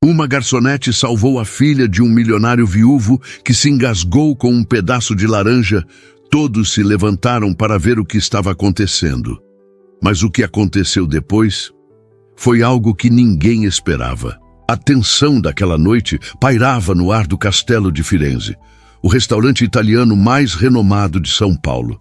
Uma garçonete salvou a filha de um milionário viúvo que se engasgou com um pedaço de laranja. Todos se levantaram para ver o que estava acontecendo. Mas o que aconteceu depois foi algo que ninguém esperava. A tensão daquela noite pairava no ar do Castelo de Firenze, o restaurante italiano mais renomado de São Paulo.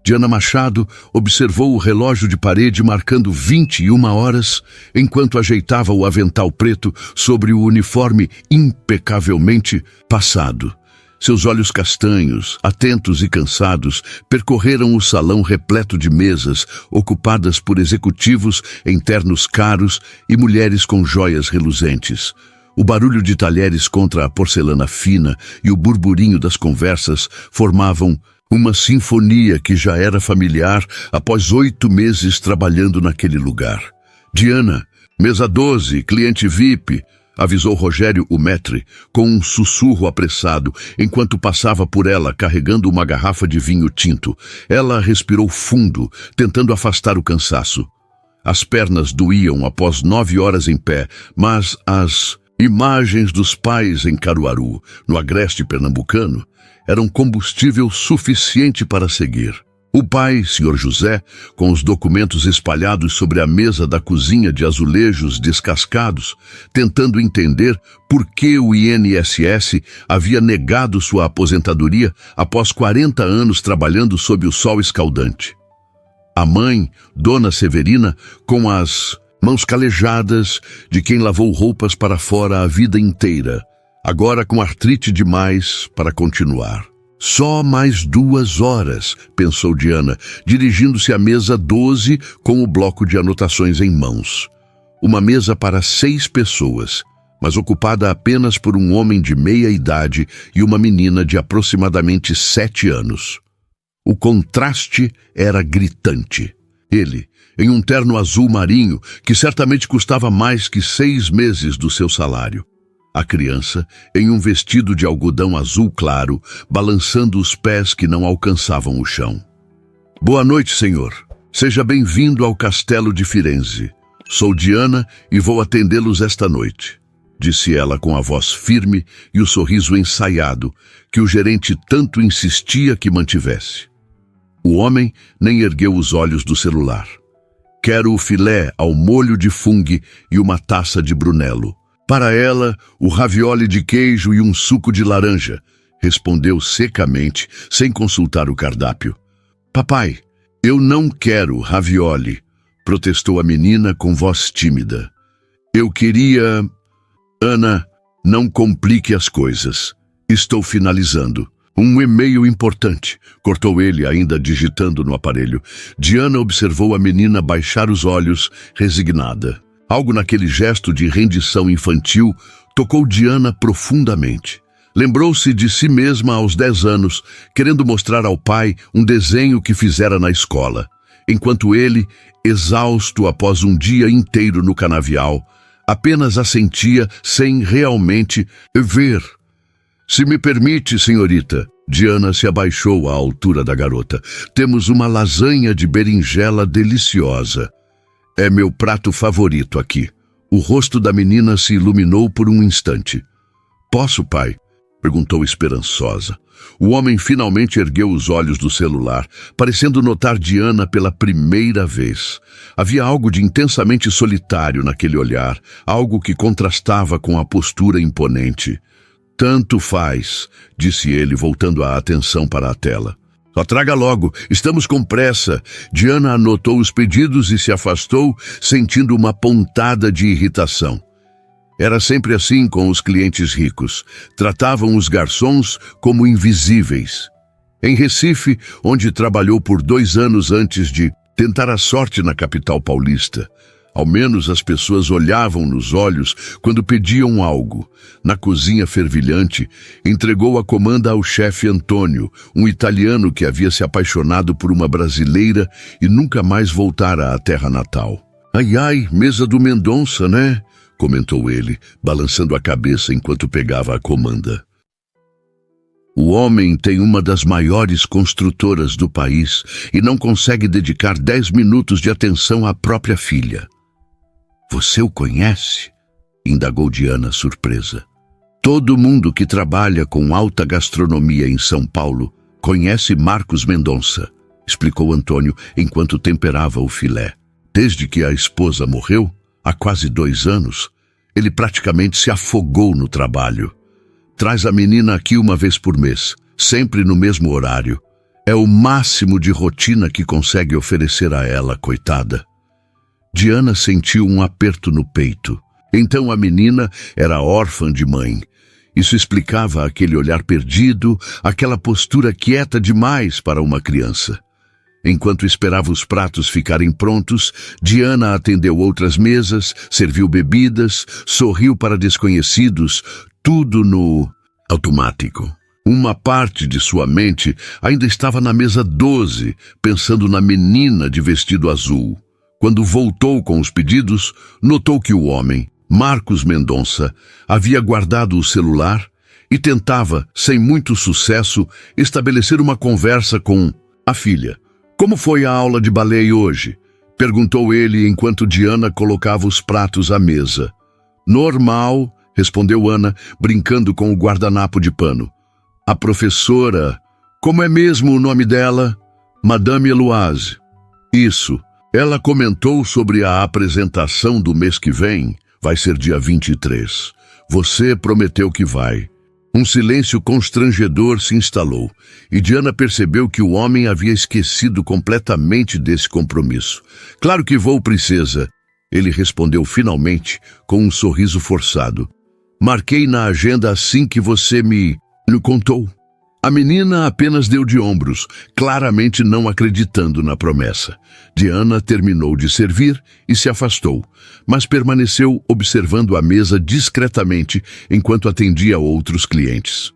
Diana Machado observou o relógio de parede marcando 21 horas, enquanto ajeitava o avental preto sobre o uniforme impecavelmente passado. Seus olhos castanhos, atentos e cansados, percorreram o salão repleto de mesas ocupadas por executivos em ternos caros e mulheres com joias reluzentes. O barulho de talheres contra a porcelana fina e o burburinho das conversas formavam uma sinfonia que já era familiar após 8 meses trabalhando naquele lugar. Diana, mesa 12, cliente VIP, avisou Rogério o maître com um sussurro apressado, enquanto passava por ela carregando uma garrafa de vinho tinto. Ela respirou fundo, tentando afastar o cansaço. As pernas doíam após 9 horas em pé, mas as imagens dos pais em Caruaru, no agreste pernambucano, eram combustível suficiente para seguir. O pai, Sr. José, com os documentos espalhados sobre a mesa da cozinha de azulejos descascados, tentando entender por que o INSS havia negado sua aposentadoria após 40 anos trabalhando sob o sol escaldante. A mãe, Dona Severina, com as mãos calejadas de quem lavou roupas para fora a vida inteira, agora com artrite demais para continuar. Só mais 2 horas, pensou Diana, dirigindo-se à mesa 12 com o bloco de anotações em mãos. Uma mesa para 6 pessoas, mas ocupada apenas por um homem de meia idade e uma menina de aproximadamente 7 anos. O contraste era gritante. Ele, em um terno azul marinho, que certamente custava mais que 6 meses do seu salário. A criança, em um vestido de algodão azul claro, balançando os pés que não alcançavam o chão. Boa noite, senhor. Seja bem-vindo ao Castelo de Firenze. Sou Diana e vou atendê-los esta noite, disse ela com a voz firme e o sorriso ensaiado que o gerente tanto insistia que mantivesse. O homem nem ergueu os olhos do celular. Quero o filé ao molho de fungo e uma taça de Brunello. Para ela, o ravioli de queijo e um suco de laranja, respondeu secamente, sem consultar o cardápio. Papai, eu não quero ravioli, protestou a menina com voz tímida. Eu queria... Ana, não complique as coisas. Estou finalizando. Um e-mail importante, cortou ele, ainda digitando no aparelho. Diana observou a menina baixar os olhos, resignada. Algo naquele gesto de rendição infantil tocou Diana profundamente. Lembrou-se de si mesma aos 10 anos, querendo mostrar ao pai um desenho que fizera na escola, enquanto ele, exausto após um dia inteiro no canavial, apenas assentia sem realmente ver. Se me permite, senhorita, Diana se abaixou à altura da garota. Temos uma lasanha de berinjela deliciosa. É meu prato favorito aqui. O rosto da menina se iluminou por um instante. Posso, pai? Perguntou esperançosa. O homem finalmente ergueu os olhos do celular, parecendo notar Diana pela primeira vez. Havia algo de intensamente solitário naquele olhar, algo que contrastava com a postura imponente. Tanto faz, disse ele, voltando a atenção para a tela. Só traga logo, estamos com pressa. Diana anotou os pedidos e se afastou, sentindo uma pontada de irritação. Era sempre assim com os clientes ricos. Tratavam os garçons como invisíveis. Em Recife, onde trabalhou por 2 anos antes de tentar a sorte na capital paulista, ao menos as pessoas olhavam nos olhos quando pediam algo. Na cozinha fervilhante, entregou a comanda ao chefe Antônio, um italiano que havia se apaixonado por uma brasileira e nunca mais voltara à terra natal. Ai, ai, mesa do Mendonça, né? Comentou ele, balançando a cabeça enquanto pegava a comanda. O homem tem uma das maiores construtoras do país e não consegue dedicar 10 minutos de atenção à própria filha. Você o conhece? indagou Diana, surpresa. Todo mundo que trabalha com alta gastronomia em São Paulo conhece Marcos Mendonça, explicou Antônio enquanto temperava o filé. Desde que a esposa morreu, há quase 2 anos, ele praticamente se afogou no trabalho. Traz a menina aqui uma vez por mês, sempre no mesmo horário. É o máximo de rotina que consegue oferecer a ela, coitada. Diana sentiu um aperto no peito. Então a menina era órfã de mãe. Isso explicava aquele olhar perdido, aquela postura quieta demais para uma criança. Enquanto esperava os pratos ficarem prontos, Diana atendeu outras mesas, serviu bebidas, sorriu para desconhecidos, tudo no automático. Uma parte de sua mente ainda estava na mesa 12, pensando na menina de vestido azul. Quando voltou com os pedidos, notou que o homem, Marcos Mendonça, havia guardado o celular e tentava, sem muito sucesso, estabelecer uma conversa com a filha. Como foi a aula de balé hoje? Perguntou ele enquanto Diana colocava os pratos à mesa. Normal, respondeu Ana, brincando com o guardanapo de pano. A professora, como é mesmo o nome dela? Madame Eloise. Isso. Ela comentou sobre a apresentação do mês que vem. Vai ser dia 23. Você prometeu que vai. Um silêncio constrangedor se instalou, e Diana percebeu que o homem havia esquecido completamente desse compromisso. Claro que vou, princesa. Ele respondeu finalmente, com um sorriso forçado. Marquei na agenda assim que você me contou. A menina apenas deu de ombros, claramente não acreditando na promessa. Diana terminou de servir e se afastou, mas permaneceu observando a mesa discretamente enquanto atendia outros clientes.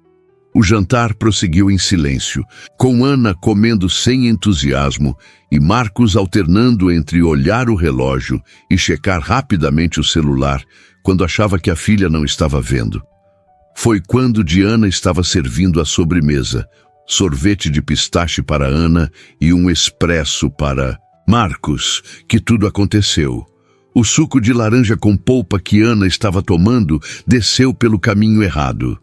O jantar prosseguiu em silêncio, com Ana comendo sem entusiasmo e Marcos alternando entre olhar o relógio e checar rapidamente o celular quando achava que a filha não estava vendo. Foi quando Diana estava servindo a sobremesa, sorvete de pistache para Ana e um expresso para Marcos, que tudo aconteceu. O suco de laranja com polpa que Ana estava tomando desceu pelo caminho errado.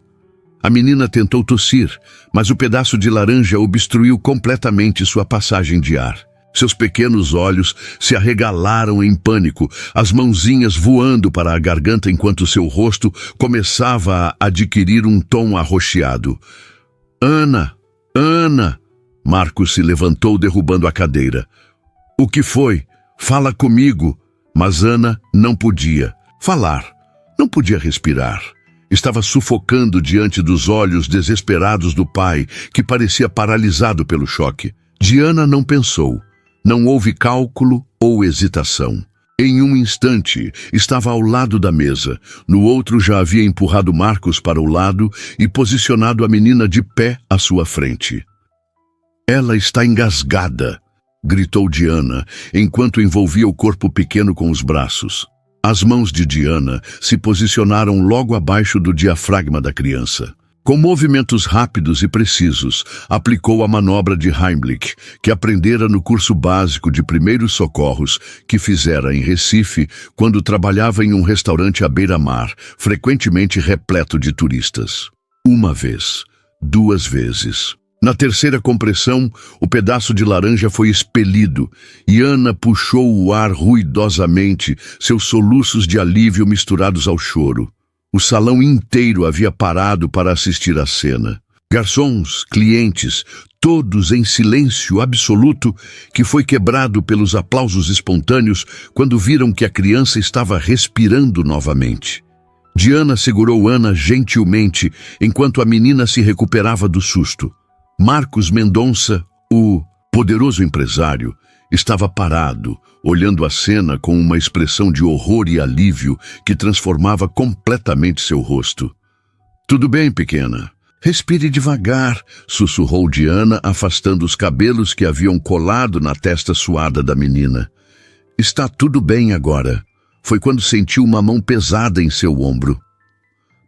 A menina tentou tossir, mas o pedaço de laranja obstruiu completamente sua passagem de ar. Seus pequenos olhos se arregalaram em pânico, as mãozinhas voando para a garganta enquanto seu rosto começava a adquirir um tom arroxeado. Ana! Ana! Marcos se levantou derrubando a cadeira. O que foi? Fala comigo! Mas Ana não podia falar, não podia respirar. Estava sufocando diante dos olhos desesperados do pai, que parecia paralisado pelo choque. Diana não pensou. Não houve cálculo ou hesitação. Em um instante, estava ao lado da mesa. No outro já havia empurrado Marcos para o lado e posicionado a menina de pé à sua frente. Ela está engasgada, gritou Diana, enquanto envolvia o corpo pequeno com os braços. As mãos de Diana se posicionaram logo abaixo do diafragma da criança. Com movimentos rápidos e precisos, aplicou a manobra de Heimlich, que aprendera no curso básico de primeiros socorros que fizera em Recife quando trabalhava em um restaurante à beira-mar, frequentemente repleto de turistas. 1 vez, 2 vezes. Na terceira compressão, o pedaço de laranja foi expelido e Ana puxou o ar ruidosamente, seus soluços de alívio misturados ao choro. O salão inteiro havia parado para assistir à cena. Garçons, clientes, todos em silêncio absoluto, que foi quebrado pelos aplausos espontâneos quando viram que a criança estava respirando novamente. Diana segurou Ana gentilmente enquanto a menina se recuperava do susto. Marcos Mendonça, o poderoso empresário, estava parado, olhando a cena com uma expressão de horror e alívio que transformava completamente seu rosto. Tudo bem, pequena? Respire devagar, sussurrou Diana, afastando os cabelos que haviam colado na testa suada da menina. Está tudo bem agora. Foi quando sentiu uma mão pesada em seu ombro.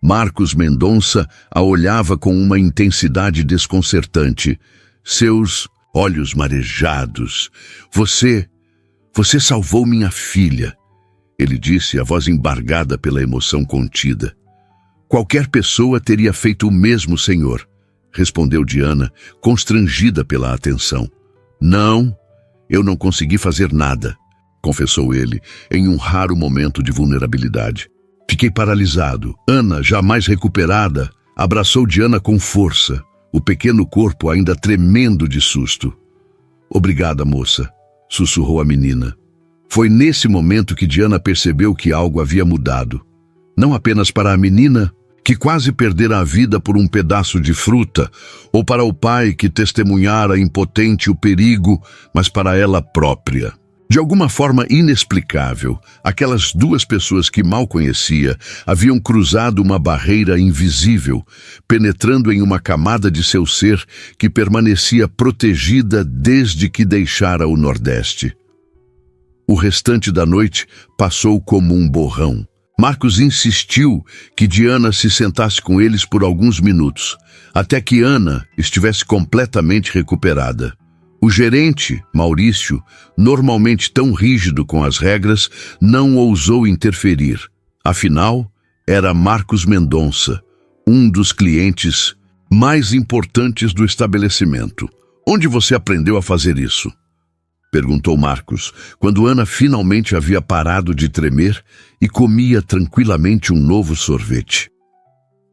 Marcos Mendonça a olhava com uma intensidade desconcertante. Seus olhos marejados. Você salvou minha filha. ele disse, a voz embargada pela emoção contida. Qualquer pessoa teria feito o mesmo, senhor, respondeu Diana, constrangida pela atenção. Não, eu não consegui fazer nada, confessou ele, em um raro momento de vulnerabilidade. Fiquei paralisado. Ana, jamais recuperada, abraçou Diana com força, o pequeno corpo ainda tremendo de susto. Obrigada, moça, sussurrou a menina. Foi nesse momento que Diana percebeu que algo havia mudado. Não apenas para a menina, que quase perdera a vida por um pedaço de fruta, ou para o pai que testemunhara impotente o perigo, mas para ela própria. De alguma forma inexplicável, aquelas duas pessoas que mal conhecia haviam cruzado uma barreira invisível, penetrando em uma camada de seu ser que permanecia protegida desde que deixara o Nordeste. O restante da noite passou como um borrão. Marcos insistiu que Diana se sentasse com eles por alguns minutos, até que Ana estivesse completamente recuperada. O gerente, Maurício, normalmente tão rígido com as regras, não ousou interferir. Afinal, era Marcos Mendonça, um dos clientes mais importantes do estabelecimento. Onde você aprendeu a fazer isso? Perguntou Marcos, quando Ana finalmente havia parado de tremer e comia tranquilamente um novo sorvete.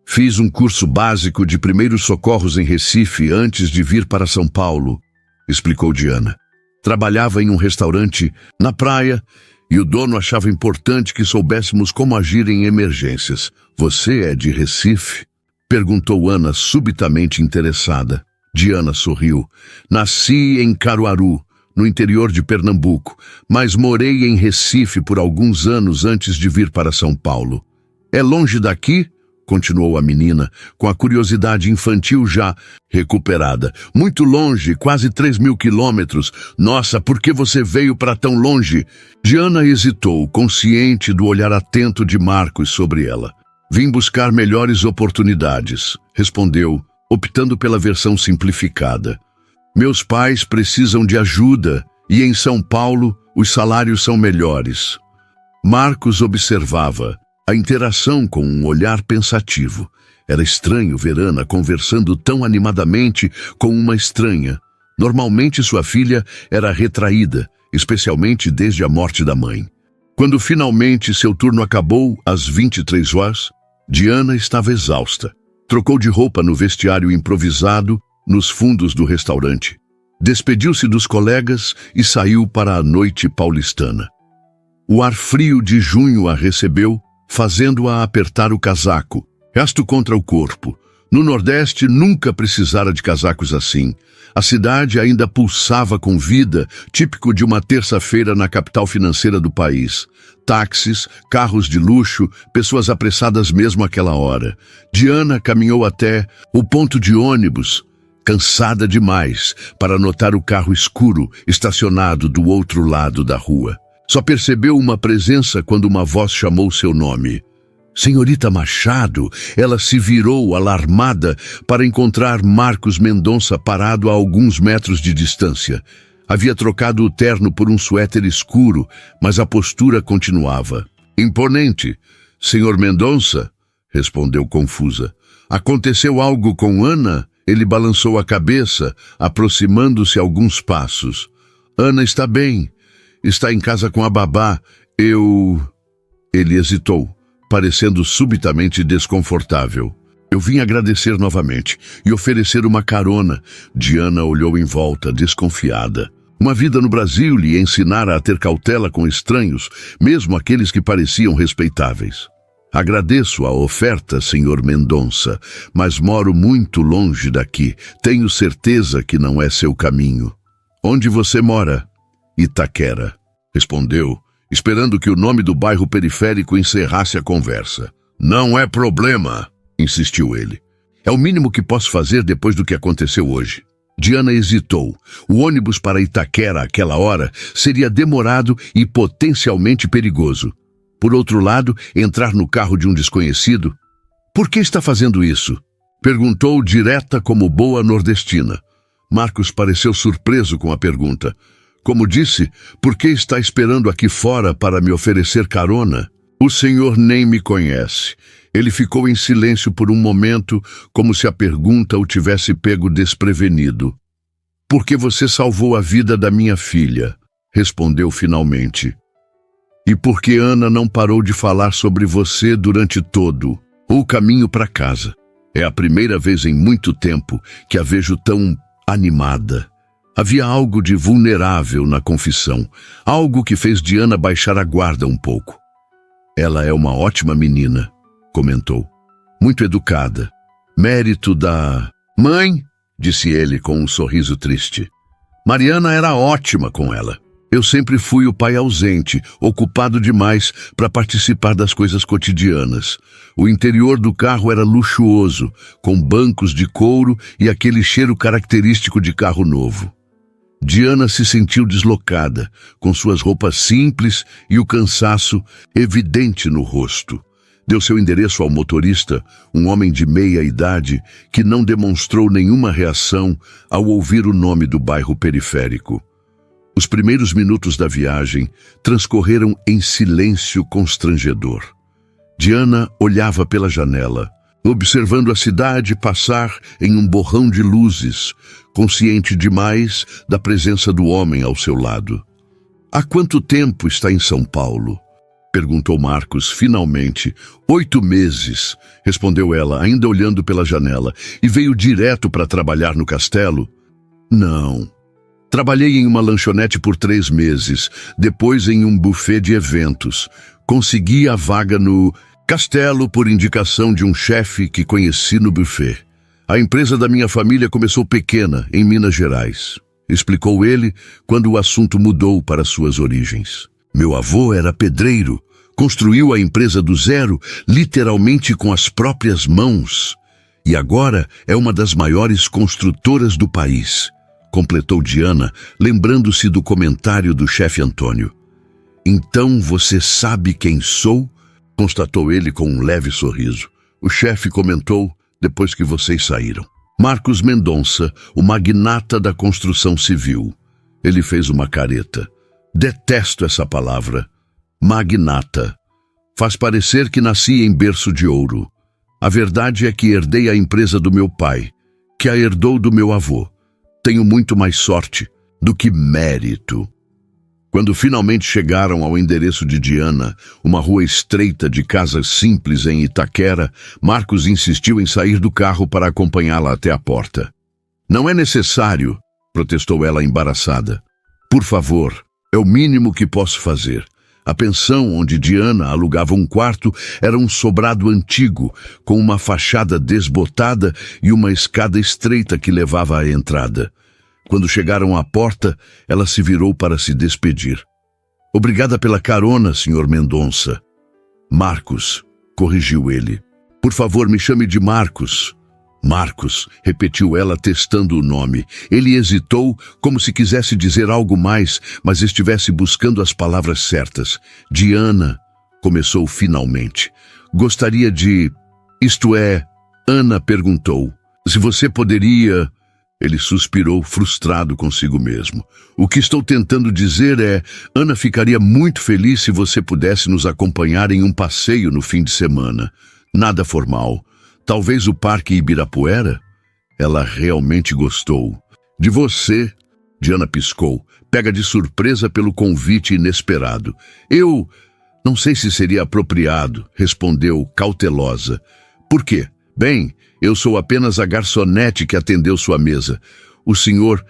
Fiz um curso básico de primeiros socorros em Recife antes de vir para São Paulo, explicou Diana. Trabalhava em um restaurante na praia e o dono achava importante que soubéssemos como agir em emergências. Você é de Recife? Perguntou Ana, subitamente interessada. Diana sorriu. Nasci em Caruaru, no interior de Pernambuco, mas morei em Recife por alguns anos antes de vir para São Paulo. É longe daqui? Continuou a menina, com a curiosidade infantil já recuperada. Muito longe, quase 3.000 quilômetros. Nossa, por que você veio para tão longe? Diana hesitou, consciente do olhar atento de Marcos sobre ela. Vim buscar melhores oportunidades, respondeu, optando pela versão simplificada. Meus pais precisam de ajuda e em São Paulo os salários são melhores. Marcos observava a interação com um olhar pensativo. Era estranho ver Ana conversando tão animadamente com uma estranha. Normalmente sua filha era retraída, especialmente desde a morte da mãe. Quando finalmente seu turno acabou, às 23 horas, Diana estava exausta. Trocou de roupa no vestiário improvisado nos fundos do restaurante. Despediu-se dos colegas e saiu para a noite paulistana. O ar frio de junho a recebeu, fazendo-a apertar o casaco, resto contra o corpo. No Nordeste nunca precisara de casacos assim. A cidade ainda pulsava com vida, típico de uma terça-feira na capital financeira do país. Táxis, carros de luxo, pessoas apressadas mesmo àquela hora. Diana caminhou até o ponto de ônibus, cansada demais para notar o carro escuro estacionado do outro lado da rua. Só percebeu uma presença quando uma voz chamou seu nome. Senhorita Machado, ela se virou alarmada para encontrar Marcos Mendonça parado a alguns metros de distância. Havia trocado o terno por um suéter escuro, mas a postura continuava. Imponente. Senhor Mendonça? Respondeu confusa. Aconteceu algo com Ana? Ele balançou a cabeça, aproximando-se alguns passos. Ana está bem. Está em casa com a babá. Ele hesitou, parecendo subitamente desconfortável. Eu vim agradecer novamente e oferecer uma carona. Diana olhou em volta, desconfiada. Uma vida no Brasil lhe ensinara a ter cautela com estranhos, mesmo aqueles que pareciam respeitáveis. Agradeço a oferta, senhor Mendonça, mas moro muito longe daqui. Tenho certeza que não é seu caminho. Onde você mora? Itaquera, respondeu, esperando que o nome do bairro periférico encerrasse a conversa. Não é problema, insistiu ele. É o mínimo que posso fazer depois do que aconteceu hoje. Diana hesitou. O ônibus para Itaquera àquela hora seria demorado e potencialmente perigoso. Por outro lado, entrar no carro de um desconhecido. Por que está fazendo isso? Perguntou direta como boa nordestina. Marcos pareceu surpreso com a pergunta. Como disse, por que está esperando aqui fora para me oferecer carona? O senhor nem me conhece. Ele ficou em silêncio por um momento, como se a pergunta o tivesse pego desprevenido. Porque você salvou a vida da minha filha, respondeu finalmente. E porque Ana não parou de falar sobre você durante todo o caminho para casa. É a primeira vez em muito tempo que a vejo tão animada. Havia algo de vulnerável na confissão, algo que fez Diana baixar a guarda um pouco. Ela é uma ótima menina, comentou. Muito educada. Mérito da mãe, disse ele com um sorriso triste. Mariana era ótima com ela. Eu sempre fui o pai ausente, ocupado demais para participar das coisas cotidianas. O interior do carro era luxuoso, com bancos de couro e aquele cheiro característico de carro novo. Diana se sentiu deslocada, com suas roupas simples e o cansaço evidente no rosto. Deu seu endereço ao motorista, um homem de meia idade, que não demonstrou nenhuma reação ao ouvir o nome do bairro periférico. Os primeiros minutos da viagem transcorreram em silêncio constrangedor. Diana olhava pela janela, observando a cidade passar em um borrão de luzes, consciente demais da presença do homem ao seu lado. Há quanto tempo está em São Paulo? Perguntou Marcos, finalmente. 8 meses, respondeu ela, ainda olhando pela janela. E veio direto para trabalhar no castelo? Não. Trabalhei em uma lanchonete por 3 meses, depois em um buffet de eventos. Consegui a vaga no castelo por indicação de um chefe que conheci no buffet. A empresa da minha família começou pequena, em Minas Gerais, explicou ele quando o assunto mudou para suas origens. Meu avô era pedreiro, construiu a empresa do zero, literalmente com as próprias mãos. E agora é uma das maiores construtoras do país, completou Diana, lembrando-se do comentário do chefe Antônio. Então você sabe quem sou? Constatou ele com um leve sorriso. O chefe comentou depois que vocês saíram. Marcos Mendonça, o magnata da construção civil. Ele fez uma careta. Detesto essa palavra. Magnata. Faz parecer que nasci em berço de ouro. A verdade é que herdei a empresa do meu pai, que a herdou do meu avô. Tenho muito mais sorte do que mérito. Quando finalmente chegaram ao endereço de Diana, uma rua estreita de casas simples em Itaquera, Marcos insistiu em sair do carro para acompanhá-la até a porta. Não é necessário, protestou ela embaraçada. Por favor, é o mínimo que posso fazer. A pensão onde Diana alugava um quarto era um sobrado antigo, com uma fachada desbotada e uma escada estreita que levava à entrada. Quando chegaram à porta, ela se virou para se despedir. Obrigada pela carona, Sr. Mendonça. Marcos, corrigiu ele. Por favor, me chame de Marcos. Marcos, repetiu ela, testando o nome. Ele hesitou, como se quisesse dizer algo mais, mas estivesse buscando as palavras certas. Diana, começou finalmente. Gostaria de... Isto é, Ana perguntou. Se você poderia... Ele suspirou, frustrado consigo mesmo. O que estou tentando dizer é, Ana ficaria muito feliz se você pudesse nos acompanhar em um passeio no fim de semana. Nada formal. Talvez o Parque Ibirapuera? Ela realmente gostou. De você, Diana piscou, pega de surpresa pelo convite inesperado. Eu não sei se seria apropriado, respondeu cautelosa. Por quê? Bem, eu sou apenas a garçonete que atendeu sua mesa. O senhor,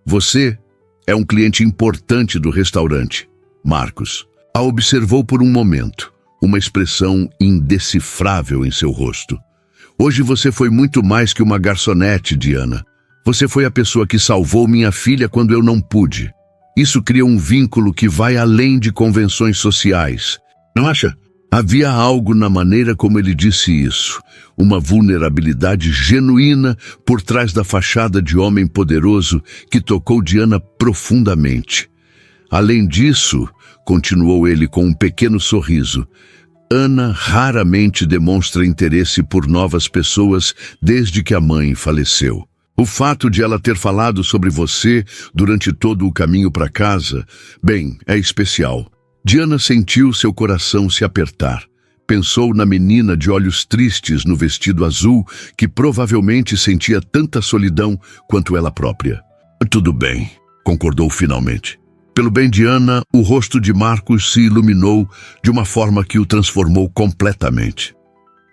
você é um cliente importante do restaurante. Marcos a observou por um momento, uma expressão indecifrável em seu rosto. Hoje você foi muito mais que uma garçonete, Diana. Você foi a pessoa que salvou minha filha quando eu não pude. Isso cria um vínculo que vai além de convenções sociais. Não acha? Havia algo na maneira como ele disse isso, uma vulnerabilidade genuína por trás da fachada de homem poderoso que tocou Diana profundamente. Além disso, continuou ele com um pequeno sorriso, Ana raramente demonstra interesse por novas pessoas desde que a mãe faleceu. O fato de ela ter falado sobre você durante todo o caminho para casa, bem, é especial. Diana sentiu seu coração se apertar. Pensou na menina de olhos tristes no vestido azul, que provavelmente sentia tanta solidão quanto ela própria. Tudo bem, concordou finalmente. Pelo bem de Ana, o rosto de Marcos se iluminou de uma forma que o transformou completamente.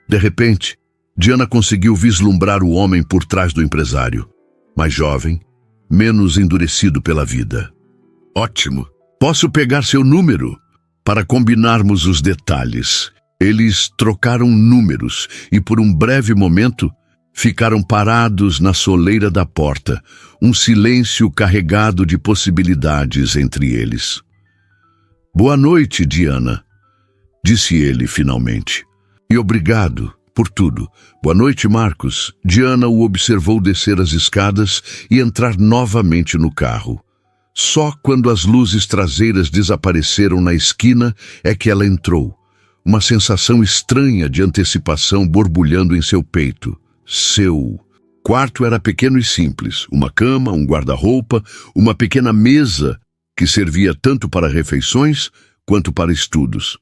De repente, Diana conseguiu vislumbrar o homem por trás do empresário. Mais jovem, menos endurecido pela vida. Ótimo! Posso pegar seu número para combinarmos os detalhes. Eles trocaram números e, por um breve momento, ficaram parados na soleira da porta, um silêncio carregado de possibilidades entre eles. Boa noite, Diana, disse ele finalmente. E obrigado por tudo. Boa noite, Marcos. Diana o observou descer as escadas e entrar novamente no carro. Só quando as luzes traseiras desapareceram na esquina é que ela entrou. Uma sensação estranha de antecipação borbulhando em seu peito. Seu quarto era pequeno e simples. Uma cama, um guarda-roupa, uma pequena mesa que servia tanto para refeições quanto para estudos.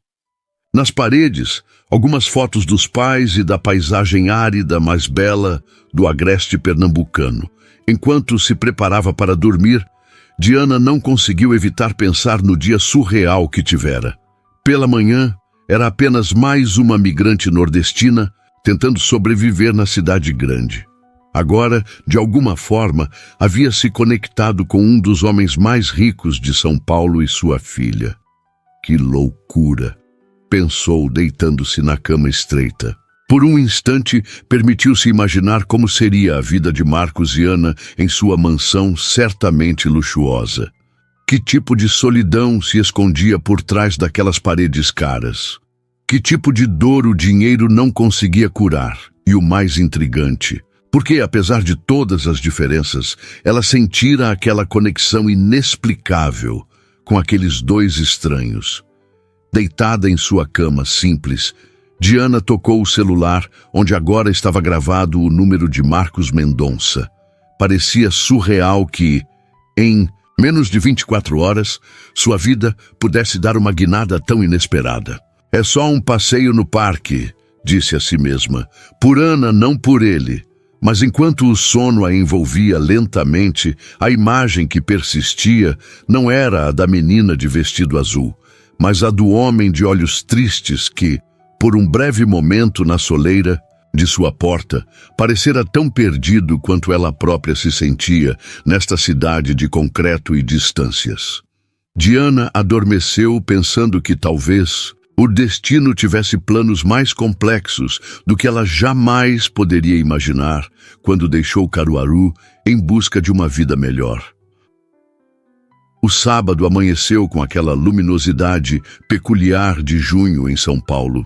Nas paredes, algumas fotos dos pais e da paisagem árida mais bela do agreste pernambucano. Enquanto se preparava para dormir, Diana não conseguiu evitar pensar no dia surreal que tivera. Pela manhã, era apenas mais uma migrante nordestina tentando sobreviver na cidade grande. Agora, de alguma forma, havia se conectado com um dos homens mais ricos de São Paulo e sua filha. Que loucura! Pensou, deitando-se na cama estreita. Por um instante, permitiu-se imaginar como seria a vida de Marcos e Ana em sua mansão certamente luxuosa. Que tipo de solidão se escondia por trás daquelas paredes caras? Que tipo de dor o dinheiro não conseguia curar? E o mais intrigante, porque, apesar de todas as diferenças, ela sentira aquela conexão inexplicável com aqueles dois estranhos. Deitada em sua cama simples, Diana tocou o celular, onde agora estava gravado o número de Marcos Mendonça. Parecia surreal que, em menos de 24 horas, sua vida pudesse dar uma guinada tão inesperada. É só um passeio no parque, disse a si mesma, por Ana, não por ele. Mas enquanto o sono a envolvia lentamente, a imagem que persistia não era a da menina de vestido azul, mas a do homem de olhos tristes que, por um breve momento na soleira de sua porta, parecera tão perdido quanto ela própria se sentia nesta cidade de concreto e distâncias. Diana adormeceu pensando que talvez o destino tivesse planos mais complexos do que ela jamais poderia imaginar quando deixou Caruaru em busca de uma vida melhor. O sábado amanheceu com aquela luminosidade peculiar de junho em São Paulo.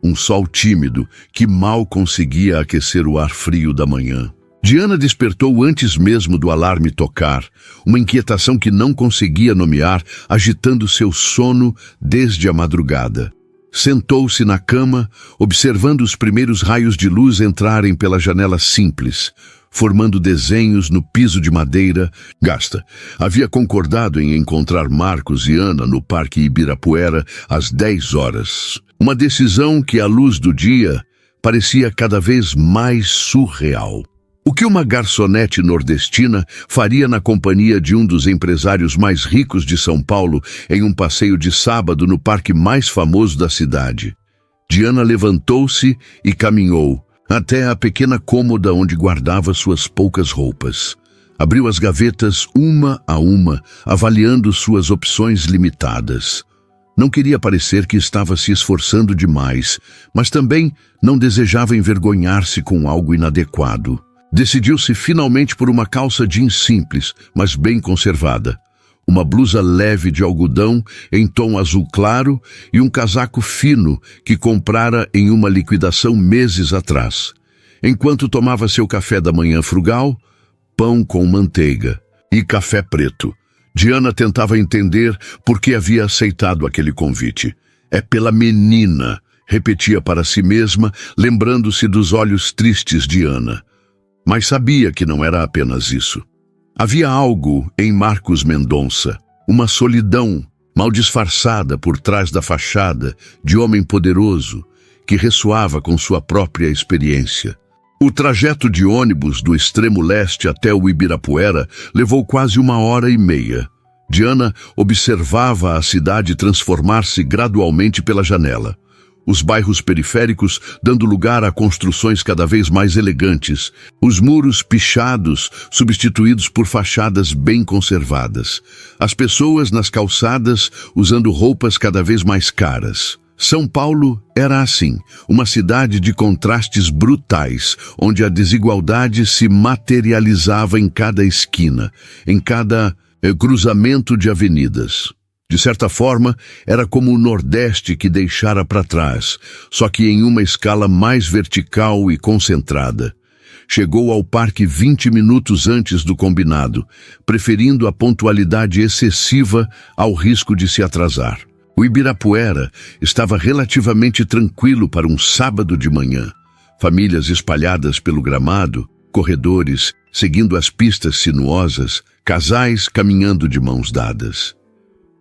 Um sol tímido que mal conseguia aquecer o ar frio da manhã. Diana despertou antes mesmo do alarme tocar, uma inquietação que não conseguia nomear, agitando seu sono desde a madrugada. Sentou-se na cama, observando os primeiros raios de luz entrarem pela janela simples, formando desenhos no piso de madeira gasta. Havia concordado em encontrar Marcos e Ana no Parque Ibirapuera às 10 horas. Uma decisão que, à luz do dia, parecia cada vez mais surreal. O que uma garçonete nordestina faria na companhia de um dos empresários mais ricos de São Paulo em um passeio de sábado no parque mais famoso da cidade? Diana levantou-se e caminhou até a pequena cômoda onde guardava suas poucas roupas. Abriu as gavetas uma a uma, avaliando suas opções limitadas. Não queria parecer que estava se esforçando demais, mas também não desejava envergonhar-se com algo inadequado. Decidiu-se finalmente por uma calça jeans simples, mas bem conservada, uma blusa leve de algodão em tom azul claro e um casaco fino que comprara em uma liquidação meses atrás. Enquanto tomava seu café da manhã frugal, pão com manteiga e café preto, Diana tentava entender por que havia aceitado aquele convite. É pela menina, repetia para si mesma, lembrando-se dos olhos tristes de Ana. Mas sabia que não era apenas isso. Havia algo em Marcos Mendonça, uma solidão mal disfarçada por trás da fachada de homem poderoso que ressoava com sua própria experiência. O trajeto de ônibus do extremo leste até o Ibirapuera levou quase 1h30. Diana observava a cidade transformar-se gradualmente pela janela. Os bairros periféricos dando lugar a construções cada vez mais elegantes, os muros pichados substituídos por fachadas bem conservadas, as pessoas nas calçadas usando roupas cada vez mais caras. São Paulo era assim, uma cidade de contrastes brutais, onde a desigualdade se materializava em cada esquina, em cada cruzamento de avenidas. De certa forma, era como o Nordeste que deixara para trás, só que em uma escala mais vertical e concentrada. Chegou ao parque 20 minutos antes do combinado, preferindo a pontualidade excessiva ao risco de se atrasar. O Ibirapuera estava relativamente tranquilo para um sábado de manhã. Famílias espalhadas pelo gramado, corredores seguindo as pistas sinuosas, casais caminhando de mãos dadas.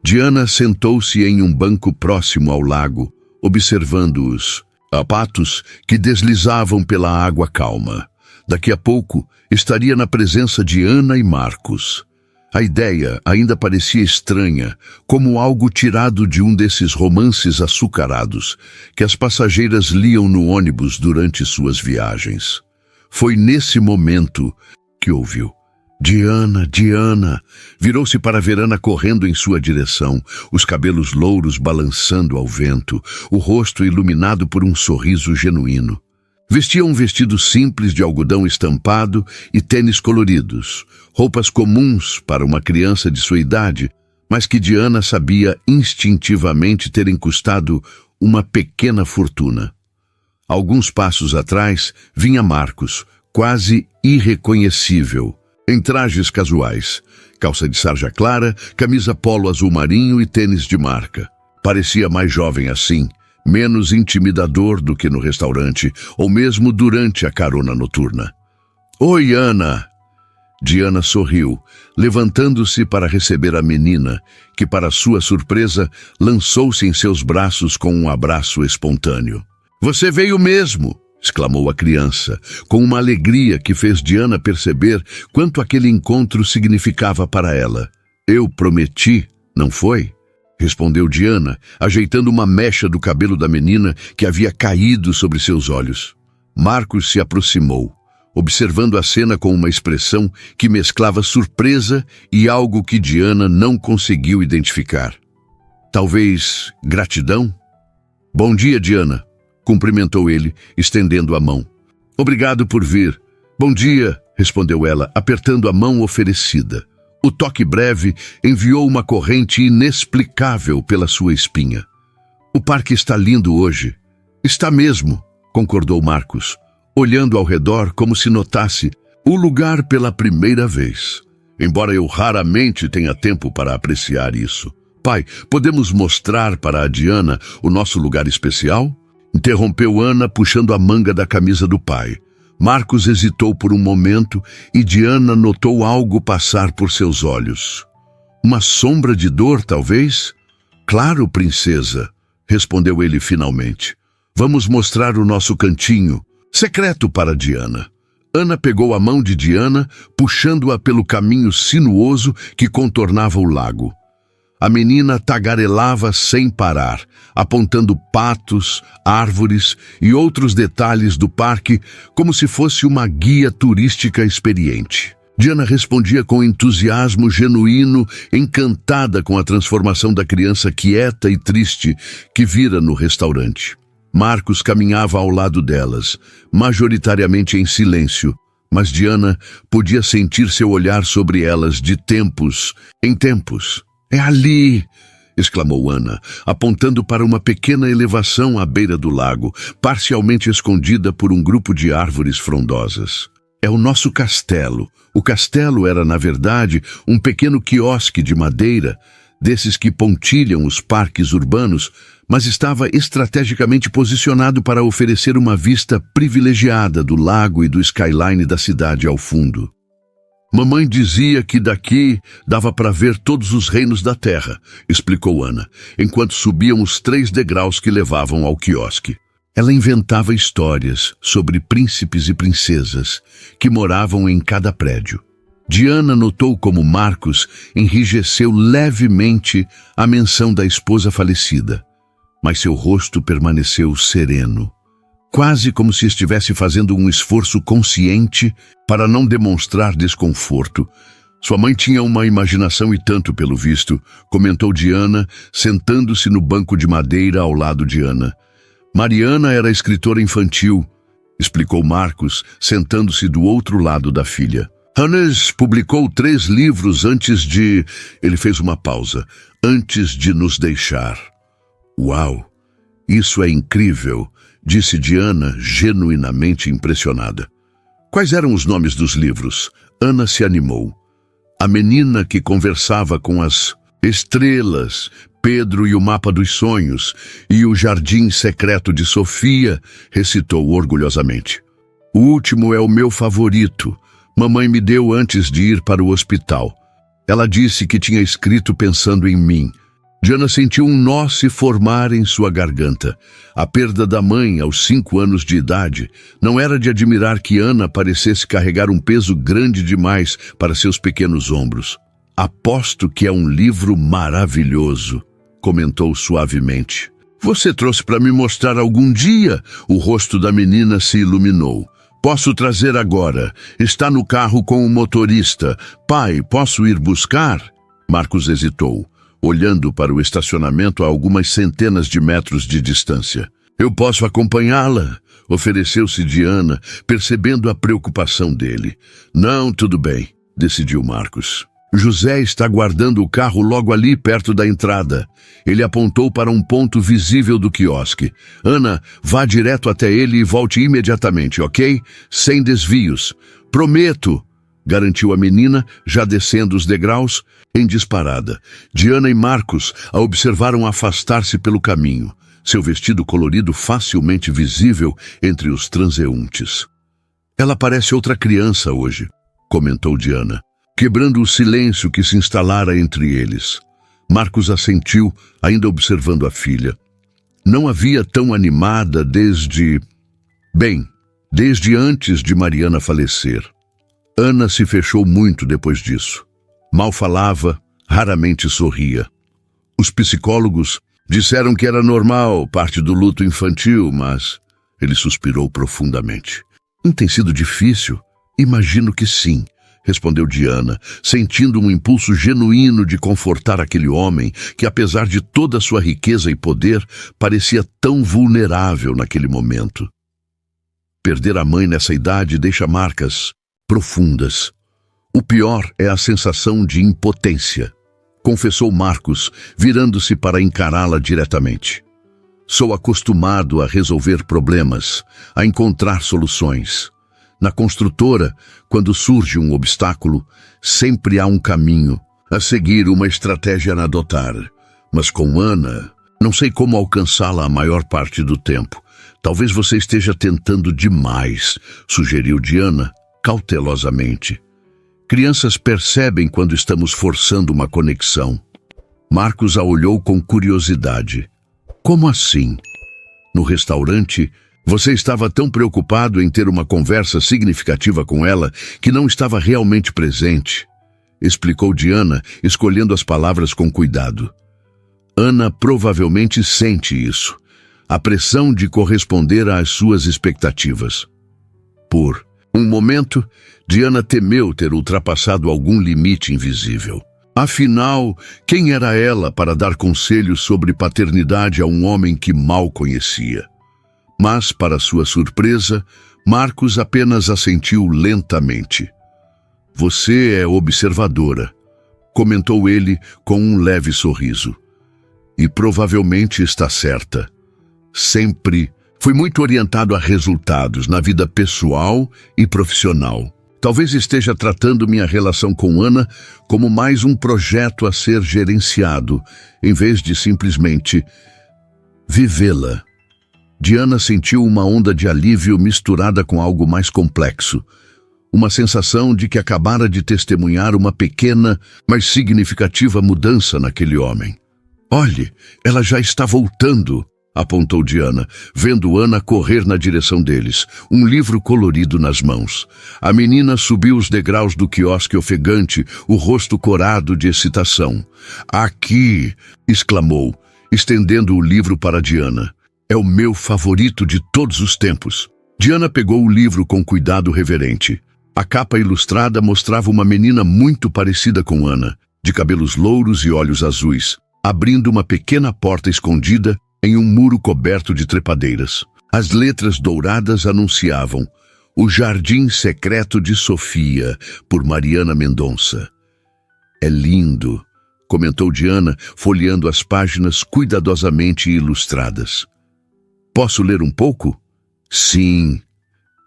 Diana sentou-se em um banco próximo ao lago, observando os patos que deslizavam pela água calma. Daqui a pouco estaria na presença de Ana e Marcos. A ideia ainda parecia estranha, como algo tirado de um desses romances açucarados que as passageiras liam no ônibus durante suas viagens. Foi nesse momento que ouviu: Diana, Diana! Virou-se para Verana correndo em sua direção, os cabelos louros balançando ao vento, o rosto iluminado por um sorriso genuíno. Vestia um vestido simples de algodão estampado e tênis coloridos, roupas comuns para uma criança de sua idade, mas que Diana sabia instintivamente terem custado uma pequena fortuna. Alguns passos atrás vinha Marcos, quase irreconhecível, em trajes casuais, calça de sarja clara, camisa polo azul marinho e tênis de marca. Parecia mais jovem assim, menos intimidador do que no restaurante, ou mesmo durante a carona noturna. Oi, Ana! Diana sorriu, levantando-se para receber a menina, que, para sua surpresa, lançou-se em seus braços com um abraço espontâneo. Você veio mesmo! Exclamou a criança, com uma alegria que fez Diana perceber quanto aquele encontro significava para ela. Eu prometi, não foi? Respondeu Diana, ajeitando uma mecha do cabelo da menina que havia caído sobre seus olhos. Marcos se aproximou, observando a cena com uma expressão que mesclava surpresa e algo que Diana não conseguiu identificar. Talvez gratidão? Bom dia, Diana, cumprimentou ele, estendendo a mão. Obrigado por vir. Bom dia, respondeu ela, apertando a mão oferecida. O toque breve enviou uma corrente inexplicável pela sua espinha. O parque está lindo hoje. Está mesmo, concordou Marcos, olhando ao redor como se notasse o lugar pela primeira vez. Embora eu raramente tenha tempo para apreciar isso. Pai, podemos mostrar para a Diana o nosso lugar especial? Interrompeu Ana, puxando a manga da camisa do pai. Marcos hesitou por um momento e Diana notou algo passar por seus olhos. Uma sombra de dor, talvez? Claro, princesa, respondeu ele finalmente. Vamos mostrar o nosso cantinho, secreto para Diana. Ana pegou a mão de Diana, puxando-a pelo caminho sinuoso que contornava o lago. A menina tagarelava sem parar, apontando patos, árvores e outros detalhes do parque como se fosse uma guia turística experiente. Diana respondia com entusiasmo genuíno, encantada com a transformação da criança quieta e triste que vira no restaurante. Marcos caminhava ao lado delas, majoritariamente em silêncio, mas Diana podia sentir seu olhar sobre elas de tempos em tempos. É ali! Exclamou Ana, apontando para uma pequena elevação à beira do lago, parcialmente escondida por um grupo de árvores frondosas. É o nosso castelo. O castelo era, na verdade, um pequeno quiosque de madeira, desses que pontilham os parques urbanos, mas estava estrategicamente posicionado para oferecer uma vista privilegiada do lago e do skyline da cidade ao fundo. Mamãe dizia que daqui dava para ver todos os reinos da terra, explicou Ana, enquanto subiam os 3 degraus que levavam ao quiosque. Ela inventava histórias sobre príncipes e princesas que moravam em cada prédio. Diana notou como Marcos enrijeceu levemente à menção da esposa falecida, mas seu rosto permaneceu sereno, quase como se estivesse fazendo um esforço consciente para não demonstrar desconforto. Sua mãe tinha uma imaginação e tanto, pelo visto, comentou Diana, sentando-se no banco de madeira ao lado de Ana. Mariana era escritora infantil, explicou Marcos, sentando-se do outro lado da filha. Hannes publicou 3 livros antes de... Ele fez uma pausa. Antes de nos deixar. Uau! Isso é incrível, disse Diana, genuinamente impressionada. Quais eram os nomes dos livros? Ana se animou. A menina que conversava com as estrelas, Pedro e o Mapa dos Sonhos, e o Jardim Secreto de Sofia, recitou orgulhosamente. O último é o meu favorito. Mamãe me deu antes de ir para o hospital. Ela disse que tinha escrito pensando em mim. Diana sentiu um nó se formar em sua garganta. A perda da mãe aos 5 anos de idade não era de admirar que Ana parecesse carregar um peso grande demais para seus pequenos ombros. Aposto que é um livro maravilhoso, comentou suavemente. Você trouxe para me mostrar algum dia? O rosto da menina se iluminou. Posso trazer agora. Está no carro com o motorista. Pai, posso ir buscar? Marcos hesitou, olhando para o estacionamento a algumas centenas de metros de distância. Eu posso acompanhá-la? Ofereceu-se Diana, percebendo a preocupação dele. Não, tudo bem, decidiu Marcos. José está guardando o carro logo ali perto da entrada. Ele apontou para um ponto visível do quiosque. Ana, vá direto até ele e volte imediatamente, ok? Sem desvios. Prometo, garantiu a menina, já descendo os degraus, em disparada. Diana e Marcos a observaram afastar-se pelo caminho, seu vestido colorido facilmente visível entre os transeuntes. Ela parece outra criança hoje, comentou Diana, quebrando o silêncio que se instalara entre eles. Marcos assentiu, ainda observando a filha. Não havia tão animada desde antes de Mariana falecer. Ana se fechou muito depois disso. Mal falava, raramente sorria. Os psicólogos disseram que era normal, parte do luto infantil, mas... Ele suspirou profundamente. Tem sido difícil? Imagino que sim, respondeu Diana, sentindo um impulso genuíno de confortar aquele homem que, apesar de toda a sua riqueza e poder, parecia tão vulnerável naquele momento. Perder a mãe nessa idade deixa marcas profundas. O pior é a sensação de impotência, confessou Marcos, virando-se para encará-la diretamente. Sou acostumado a resolver problemas, a encontrar soluções. Na construtora, quando surge um obstáculo, sempre há um caminho, a seguir uma estratégia a adotar. Mas com Ana, não sei como alcançá-la a maior parte do tempo. Talvez você esteja tentando demais, sugeriu Diana, cautelosamente. Crianças percebem quando estamos forçando uma conexão. Marcos a olhou com curiosidade. Como assim? No restaurante, você estava tão preocupado em ter uma conversa significativa com ela que não estava realmente presente, explicou Diana, escolhendo as palavras com cuidado. Ana provavelmente sente isso, a pressão de corresponder às suas expectativas. Por um momento, Diana temeu ter ultrapassado algum limite invisível. Afinal, quem era ela para dar conselhos sobre paternidade a um homem que mal conhecia? Mas, para sua surpresa, Marcos apenas assentiu lentamente. Você é observadora, comentou ele com um leve sorriso. E provavelmente está certa. Sempre fui muito orientado a resultados na vida pessoal e profissional. Talvez esteja tratando minha relação com Ana como mais um projeto a ser gerenciado, em vez de simplesmente vivê-la. Diana sentiu uma onda de alívio misturada com algo mais complexo. Uma sensação de que acabara de testemunhar uma pequena, mas significativa mudança naquele homem. Olhe, ela já está voltando, apontou Diana, vendo Ana correr na direção deles, um livro colorido nas mãos. A menina subiu os degraus do quiosque ofegante, o rosto corado de excitação. Aqui! Exclamou, estendendo o livro para Diana. É o meu favorito de todos os tempos. Diana pegou o livro com cuidado reverente. A capa ilustrada mostrava uma menina muito parecida com Ana, de cabelos louros e olhos azuis, abrindo uma pequena porta escondida em um muro coberto de trepadeiras. As letras douradas anunciavam O Jardim Secreto de Sofia, por Mariana Mendonça. É lindo, comentou Diana, folheando as páginas cuidadosamente ilustradas. Posso ler um pouco? Sim.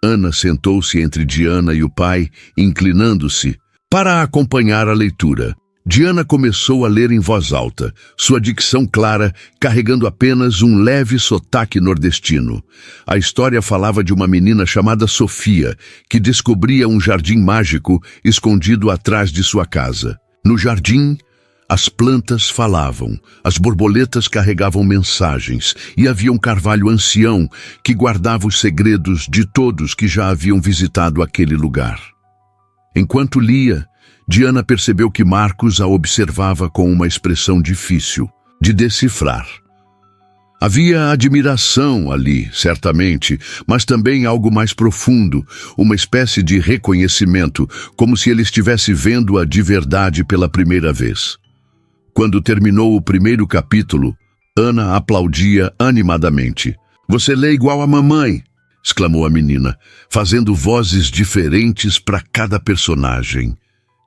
Ana sentou-se entre Diana e o pai, inclinando-se, para acompanhar a leitura. Diana começou a ler em voz alta, sua dicção clara, carregando apenas um leve sotaque nordestino. A história falava de uma menina chamada Sofia, que descobria um jardim mágico escondido atrás de sua casa. No jardim, as plantas falavam, as borboletas carregavam mensagens e havia um carvalho ancião que guardava os segredos de todos que já haviam visitado aquele lugar. Enquanto lia, Diana percebeu que Marcos a observava com uma expressão difícil de decifrar. Havia admiração ali, certamente, mas também algo mais profundo, uma espécie de reconhecimento, como se ele estivesse vendo-a de verdade pela primeira vez. Quando terminou o primeiro capítulo, Ana aplaudia animadamente. Você lê igual a mamãe, exclamou a menina, fazendo vozes diferentes para cada personagem.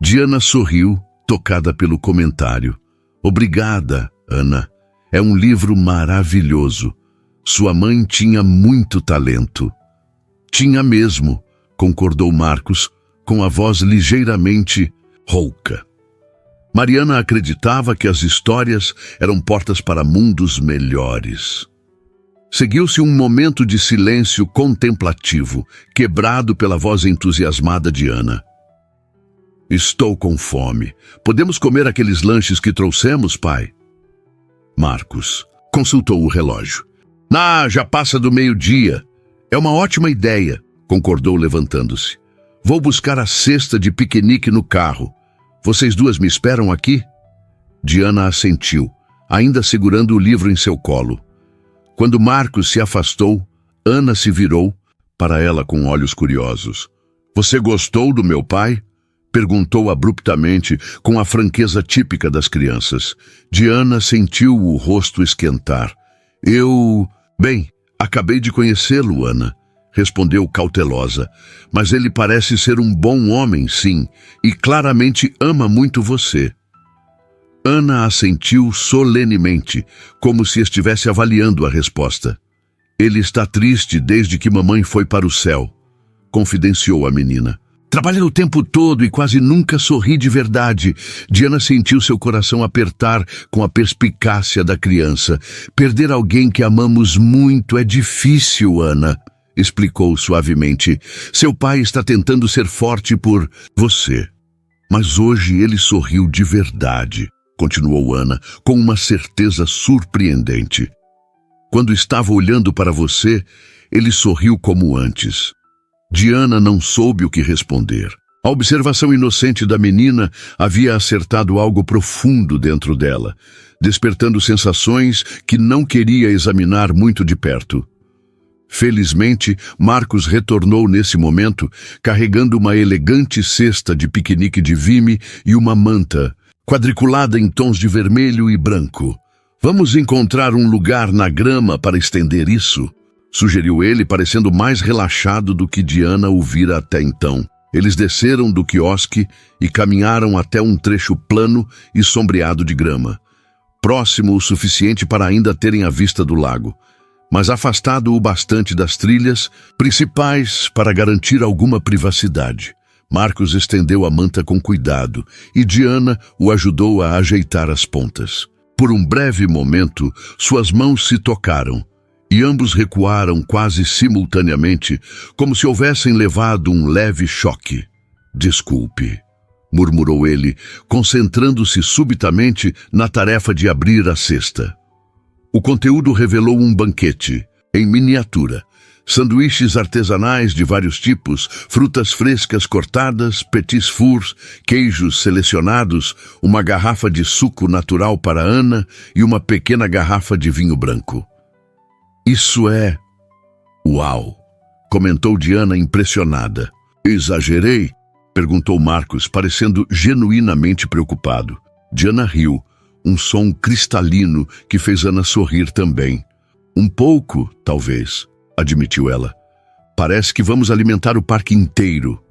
Diana sorriu, tocada pelo comentário. Obrigada, Ana. É um livro maravilhoso. Sua mãe tinha muito talento. Tinha mesmo, concordou Marcos, com a voz ligeiramente rouca. Mariana acreditava que as histórias eram portas para mundos melhores. Seguiu-se um momento de silêncio contemplativo, quebrado pela voz entusiasmada de Ana. Estou com fome. Podemos comer aqueles lanches que trouxemos, pai? Marcos consultou o relógio. Já passa do meio-dia. É uma ótima ideia, concordou levantando-se. Vou buscar a cesta de piquenique no carro. Vocês duas me esperam aqui? Diana assentiu, ainda segurando o livro em seu colo. Quando Marcos se afastou, Ana se virou para ela com olhos curiosos. Você gostou do meu pai? Perguntou abruptamente, com a franqueza típica das crianças. Diana sentiu o rosto esquentar. Bem, acabei de conhecê-lo, Ana, respondeu cautelosa. Mas ele parece ser um bom homem, sim, e claramente ama muito você. Ana assentiu solenemente, como se estivesse avaliando a resposta. Ele está triste desde que mamãe foi para o céu, confidenciou a menina. Trabalha o tempo todo e quase nunca sorri de verdade. Diana sentiu seu coração apertar com a perspicácia da criança. Perder alguém que amamos muito é difícil, Ana, explicou suavemente. Seu pai está tentando ser forte por você. Mas hoje ele sorriu de verdade, continuou Ana, com uma certeza surpreendente. Quando estava olhando para você, ele sorriu como antes. Diana não soube o que responder. A observação inocente da menina havia acertado algo profundo dentro dela, despertando sensações que não queria examinar muito de perto. Felizmente, Marcos retornou nesse momento, carregando uma elegante cesta de piquenique de vime e uma manta, quadriculada em tons de vermelho e branco. Vamos encontrar um lugar na grama para estender isso? Sugeriu ele, parecendo mais relaxado do que Diana o vira até então. Eles desceram do quiosque e caminharam até um trecho plano e sombreado de grama, próximo o suficiente para ainda terem a vista do lago, mas afastado o bastante das trilhas principais para garantir alguma privacidade. Marcos estendeu a manta com cuidado e Diana o ajudou a ajeitar as pontas. Por um breve momento, suas mãos se tocaram e ambos recuaram quase simultaneamente, como se houvessem levado um leve choque. "Desculpe", murmurou ele, concentrando-se subitamente na tarefa de abrir a cesta. O conteúdo revelou um banquete, em miniatura. Sanduíches artesanais de vários tipos, frutas frescas cortadas, petits fours, queijos selecionados, uma garrafa de suco natural para Ana e uma pequena garrafa de vinho branco. "Isso é... uau!", comentou Diana impressionada. "Exagerei?", perguntou Marcos, parecendo genuinamente preocupado. Diana riu, um som cristalino que fez Ana sorrir também. "Um pouco, talvez", admitiu ela. "Parece que vamos alimentar o parque inteiro.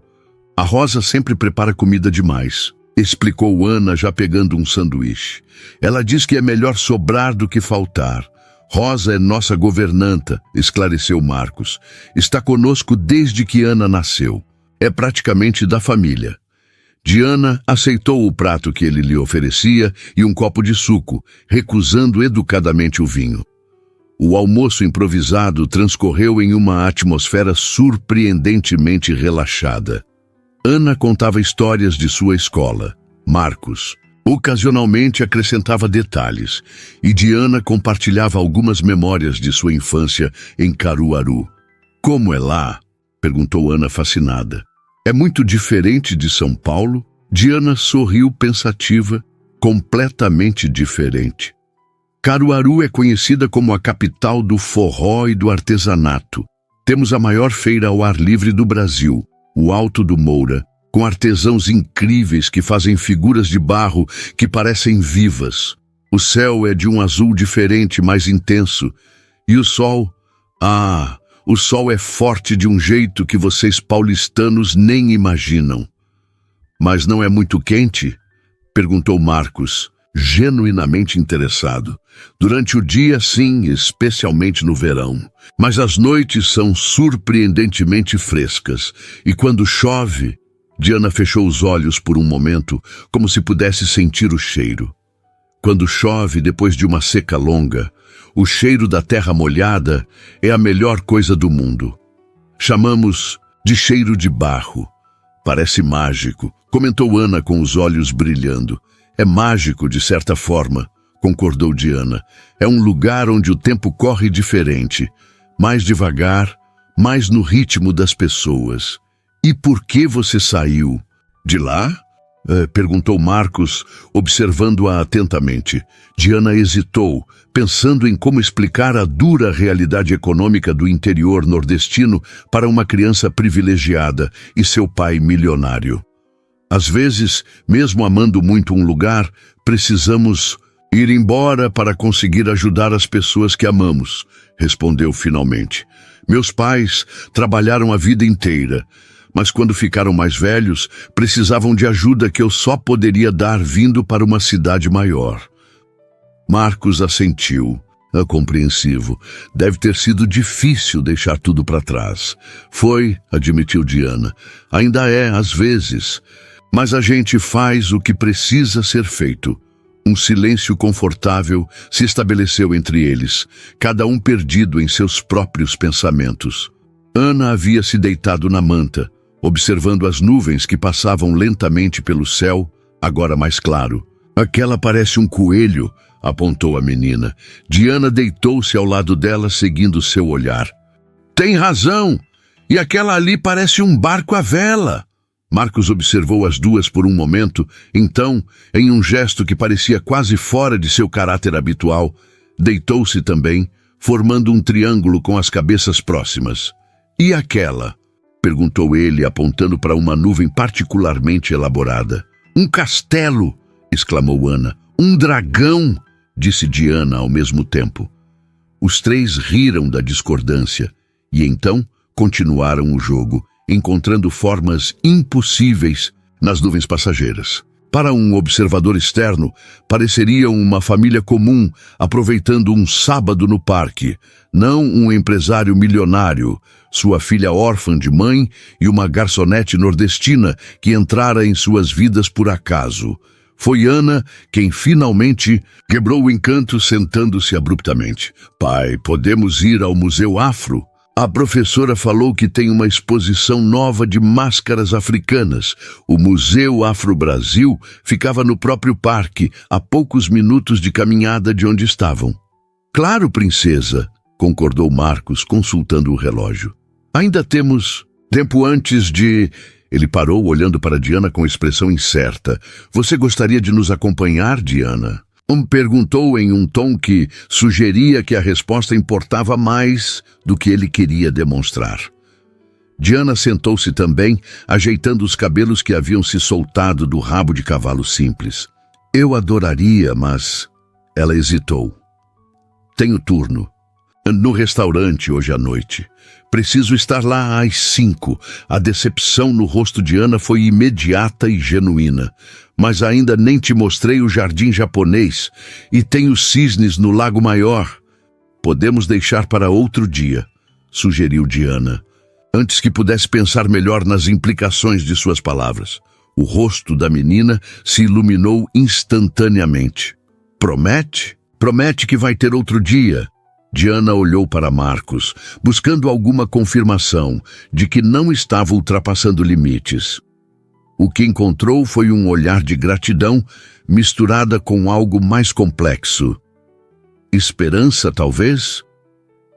A Rosa sempre prepara comida demais", explicou Ana, já pegando um sanduíche. "Ela diz que é melhor sobrar do que faltar. Rosa é nossa governanta", esclareceu Marcos. "Está conosco desde que Ana nasceu. É praticamente da família." Diana aceitou o prato que ele lhe oferecia e um copo de suco, recusando educadamente o vinho. O almoço improvisado transcorreu em uma atmosfera surpreendentemente relaxada. Ana contava histórias de sua escola. Marcos ocasionalmente acrescentava detalhes, e Diana compartilhava algumas memórias de sua infância em Caruaru. "Como é lá?", perguntou Ana fascinada. "É muito diferente de São Paulo?" Diana sorriu pensativa. "Completamente diferente. Caruaru é conhecida como a capital do forró e do artesanato. Temos a maior feira ao ar livre do Brasil, o Alto do Moura, com artesãos incríveis que fazem figuras de barro que parecem vivas. O céu é de um azul diferente, mais intenso. E o sol? O sol é forte de um jeito que vocês paulistanos nem imaginam." "Mas não é muito quente?", perguntou Marcos, genuinamente interessado. "Durante o dia, sim, especialmente no verão. Mas as noites são surpreendentemente frescas. E quando chove..." Diana fechou os olhos por um momento, como se pudesse sentir o cheiro. "Quando chove depois de uma seca longa, o cheiro da terra molhada é a melhor coisa do mundo. Chamamos de cheiro de barro. Parece mágico", comentou Ana com os olhos brilhando. "É mágico de certa forma", concordou Diana. "É um lugar onde o tempo corre diferente, mais devagar, mais no ritmo das pessoas." "E por que você saiu de lá?", perguntou Marcos, observando-a atentamente. Diana hesitou, pensando em como explicar a dura realidade econômica do interior nordestino para uma criança privilegiada e seu pai milionário. "Às vezes, mesmo amando muito um lugar, precisamos ir embora para conseguir ajudar as pessoas que amamos", respondeu finalmente. "Meus pais trabalharam a vida inteira, mas quando ficaram mais velhos, precisavam de ajuda que eu só poderia dar vindo para uma cidade maior." Marcos assentiu, compreensivo. "Deve ter sido difícil deixar tudo para trás." "Foi", admitiu Diana. "Ainda é, às vezes. Mas a gente faz o que precisa ser feito." Um silêncio confortável se estabeleceu entre eles, cada um perdido em seus próprios pensamentos. Ana havia se deitado na manta, observando as nuvens que passavam lentamente pelo céu, agora mais claro. "Aquela parece um coelho", apontou a menina. Diana deitou-se ao lado dela, seguindo seu olhar. "Tem razão! E aquela ali parece um barco à vela." Marcos observou as duas por um momento, então, em um gesto que parecia quase fora de seu caráter habitual, deitou-se também, formando um triângulo com as cabeças próximas. "E aquela?", perguntou ele, apontando para uma nuvem particularmente elaborada. "Um castelo!", exclamou Ana. "Um dragão!", disse Diana ao mesmo tempo. Os três riram da discordância e então continuaram o jogo, encontrando formas impossíveis nas nuvens passageiras. Para um observador externo, pareceria uma família comum aproveitando um sábado no parque, não um empresário milionário, sua filha órfã de mãe e uma garçonete nordestina que entrara em suas vidas por acaso. Foi Ana quem finalmente quebrou o encanto sentando-se abruptamente. Pai, podemos ir ao Museu Afro? A professora falou que tem uma exposição nova de máscaras africanas. O Museu Afro-Brasil ficava no próprio parque, a poucos minutos de caminhada de onde estavam. Claro, princesa, concordou Marcos, consultando o relógio. Ainda temos tempo antes de... Ele parou, olhando para Diana com expressão incerta. Você gostaria de nos acompanhar, Diana? Perguntou em um tom que sugeria que a resposta importava mais do que ele queria demonstrar. Diana sentou-se também, ajeitando os cabelos que haviam se soltado do rabo de cavalo simples. Eu adoraria, mas... Ela hesitou. Tenho turno. No restaurante hoje à noite. Preciso estar lá às 5. A decepção no rosto de Ana foi imediata e genuína. Mas ainda nem te mostrei o jardim japonês e tenho cisnes no Lago Maior. Podemos deixar para outro dia, sugeriu Diana, antes que pudesse pensar melhor nas implicações de suas palavras. O rosto da menina se iluminou instantaneamente. Promete? Promete que vai ter outro dia. Diana olhou para Marcos, buscando alguma confirmação de que não estava ultrapassando limites. O que encontrou foi um olhar de gratidão misturada com algo mais complexo. Esperança, talvez?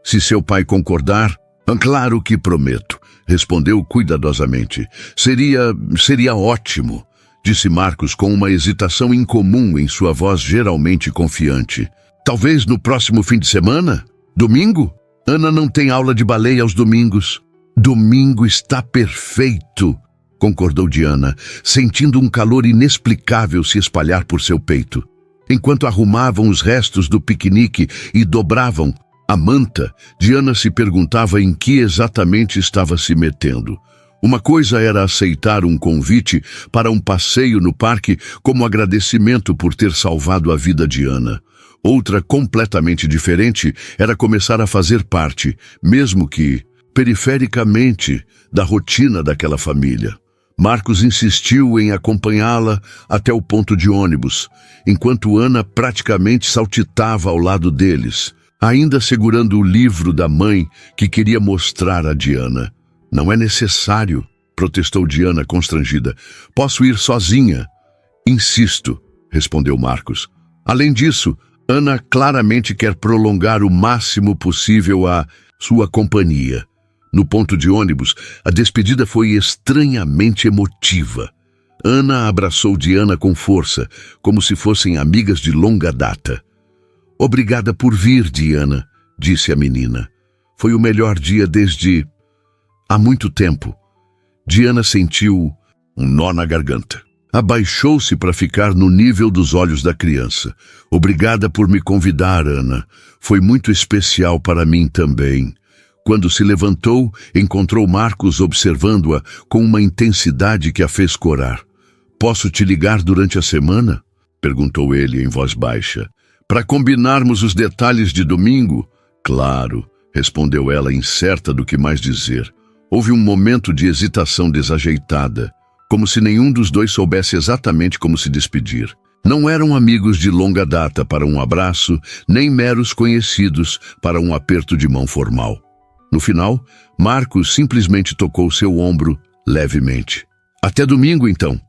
Se seu pai concordar, claro que prometo, respondeu cuidadosamente. Seria ótimo, disse Marcos com uma hesitação incomum em sua voz geralmente confiante. Talvez no próximo fim de semana? Domingo? Ana não tem aula de balé aos domingos. Domingo está perfeito, concordou Diana, sentindo um calor inexplicável se espalhar por seu peito. Enquanto arrumavam os restos do piquenique e dobravam a manta, Diana se perguntava em que exatamente estava se metendo. Uma coisa era aceitar um convite para um passeio no parque como agradecimento por ter salvado a vida de Ana. Outra, completamente diferente, era começar a fazer parte, mesmo que perifericamente, da rotina daquela família. Marcos insistiu em acompanhá-la até o ponto de ônibus, enquanto Ana praticamente saltitava ao lado deles, ainda segurando o livro da mãe que queria mostrar a Diana. Não é necessário, protestou Diana constrangida. Posso ir sozinha. Insisto, respondeu Marcos. Além disso, Ana claramente quer prolongar o máximo possível a sua companhia. No ponto de ônibus, a despedida foi estranhamente emotiva. Ana abraçou Diana com força, como se fossem amigas de longa data. Obrigada por vir, Diana, disse a menina. Foi o melhor dia desde... há muito tempo. Diana sentiu um nó na garganta. Abaixou-se para ficar no nível dos olhos da criança. Obrigada por me convidar, Ana. Foi muito especial para mim também. Quando se levantou, encontrou Marcos observando-a com uma intensidade que a fez corar. Posso te ligar durante a semana? Perguntou ele em voz baixa. Para combinarmos os detalhes de domingo? Claro, respondeu ela, incerta do que mais dizer. Houve um momento de hesitação desajeitada, como se nenhum dos dois soubesse exatamente como se despedir. Não eram amigos de longa data para um abraço, nem meros conhecidos para um aperto de mão formal. No final, Marcos simplesmente tocou seu ombro levemente. Até domingo, então.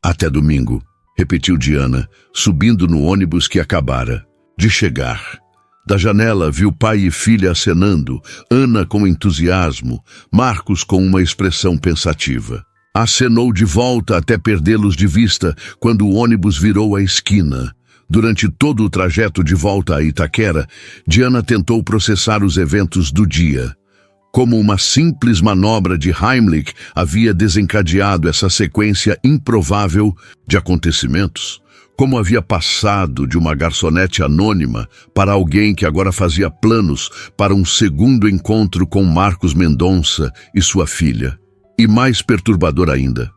Até domingo, repetiu Diana, subindo no ônibus que acabara de chegar. Da janela viu pai e filha acenando, Ana com entusiasmo, Marcos com uma expressão pensativa. Acenou de volta até perdê-los de vista quando o ônibus virou a esquina. Durante todo o trajeto de volta a Itaquera, Diana tentou processar os eventos do dia. Como uma simples manobra de Heimlich havia desencadeado essa sequência improvável de acontecimentos. Como havia passado de uma garçonete anônima para alguém que agora fazia planos para um segundo encontro com Marcos Mendonça e sua filha. E mais perturbador ainda,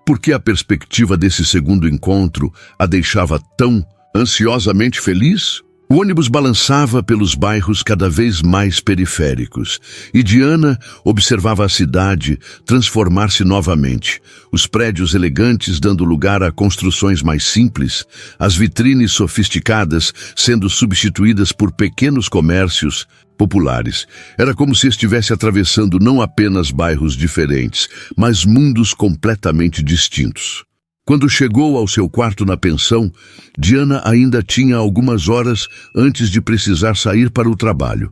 Porque a perspectiva desse segundo encontro a deixava tão ansiosamente feliz? O ônibus balançava pelos bairros cada vez mais periféricos, e Diana observava a cidade transformar-se novamente, os prédios elegantes dando lugar a construções mais simples, as vitrines sofisticadas sendo substituídas por pequenos comércios populares. Era como se estivesse atravessando não apenas bairros diferentes, mas mundos completamente distintos. Quando chegou ao seu quarto na pensão, Diana ainda tinha algumas horas antes de precisar sair para o trabalho.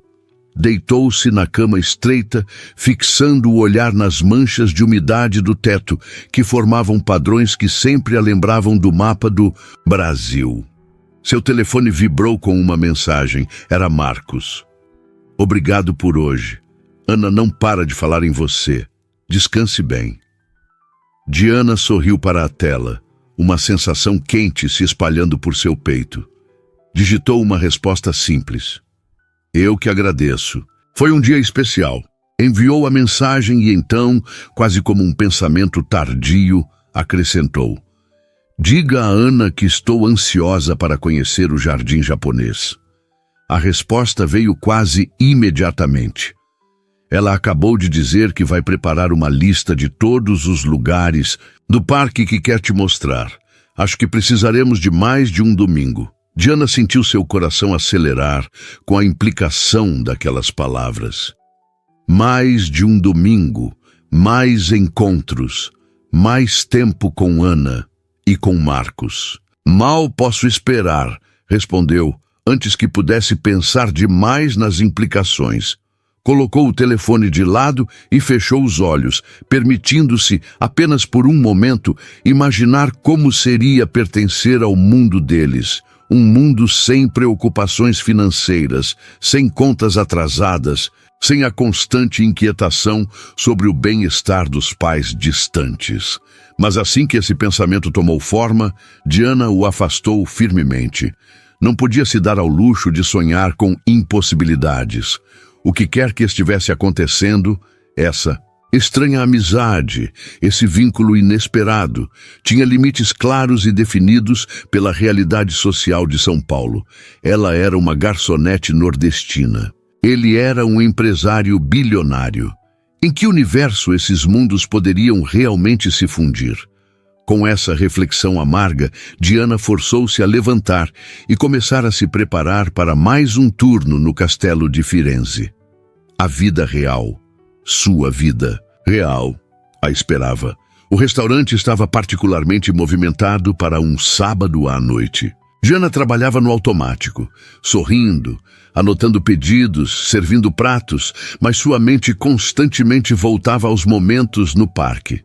Deitou-se na cama estreita, fixando o olhar nas manchas de umidade do teto, que formavam padrões que sempre a lembravam do mapa do Brasil. Seu telefone vibrou com uma mensagem. Era Marcos. Obrigado por hoje. Ana não para de falar em você. Descanse bem. Diana sorriu para a tela, uma sensação quente se espalhando por seu peito. Digitou uma resposta simples. Eu que agradeço. Foi um dia especial. Enviou a mensagem e então, quase como um pensamento tardio, acrescentou. Diga a Ana que estou ansiosa para conhecer o jardim japonês. A resposta veio quase imediatamente. Ela acabou de dizer que vai preparar uma lista de todos os lugares do parque que quer te mostrar. Acho que precisaremos de mais de um domingo. Diana sentiu seu coração acelerar com a implicação daquelas palavras. Mais de um domingo, mais encontros, mais tempo com Ana e com Marcos. Mal posso esperar, respondeu, antes que pudesse pensar demais nas implicações. Colocou o telefone de lado e fechou os olhos, permitindo-se, apenas por um momento, imaginar como seria pertencer ao mundo deles. Um mundo sem preocupações financeiras, sem contas atrasadas, sem a constante inquietação sobre o bem-estar dos pais distantes. Mas assim que esse pensamento tomou forma, Diana o afastou firmemente. Não podia se dar ao luxo de sonhar com impossibilidades. O que quer que estivesse acontecendo, essa estranha amizade, esse vínculo inesperado, tinha limites claros e definidos pela realidade social de São Paulo. Ela era uma garçonete nordestina. Ele era um empresário bilionário. Em que universo esses mundos poderiam realmente se fundir? Com essa reflexão amarga, Diana forçou-se a levantar e começar a se preparar para mais um turno no castelo de Firenze. A vida real, sua vida real, a esperava. O restaurante estava particularmente movimentado para um sábado à noite. Diana trabalhava no automático, sorrindo, anotando pedidos, servindo pratos, mas sua mente constantemente voltava aos momentos no parque.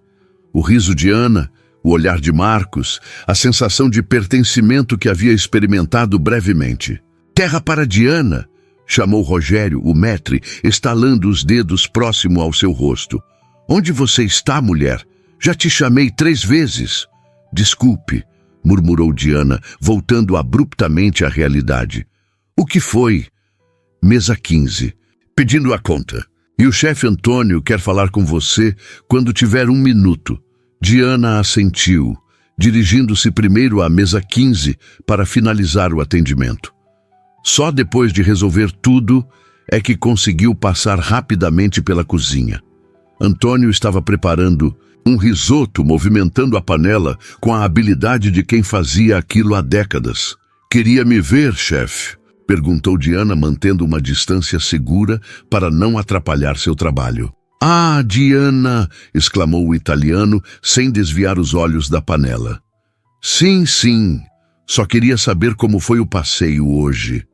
O riso de Ana, o olhar de Marcos, a sensação de pertencimento que havia experimentado brevemente. Terra para Diana, chamou Rogério, o maître, estalando os dedos próximo ao seu rosto. Onde você está, mulher? Já te chamei 3 vezes. Desculpe, murmurou Diana, voltando abruptamente à realidade. O que foi? Mesa 15. Pedindo a conta. E o chefe Antônio quer falar com você quando tiver 1 minuto. Diana assentiu, dirigindo-se primeiro à mesa 15 para finalizar o atendimento. Só depois de resolver tudo é que conseguiu passar rapidamente pela cozinha. Antônio estava preparando um risoto, movimentando a panela com a habilidade de quem fazia aquilo há décadas. Queria me ver, chefe? Perguntou Diana, mantendo uma distância segura para não atrapalhar seu trabalho. Ah, Diana! Exclamou o italiano, sem desviar os olhos da panela. Sim, sim. Só queria saber como foi o passeio hoje.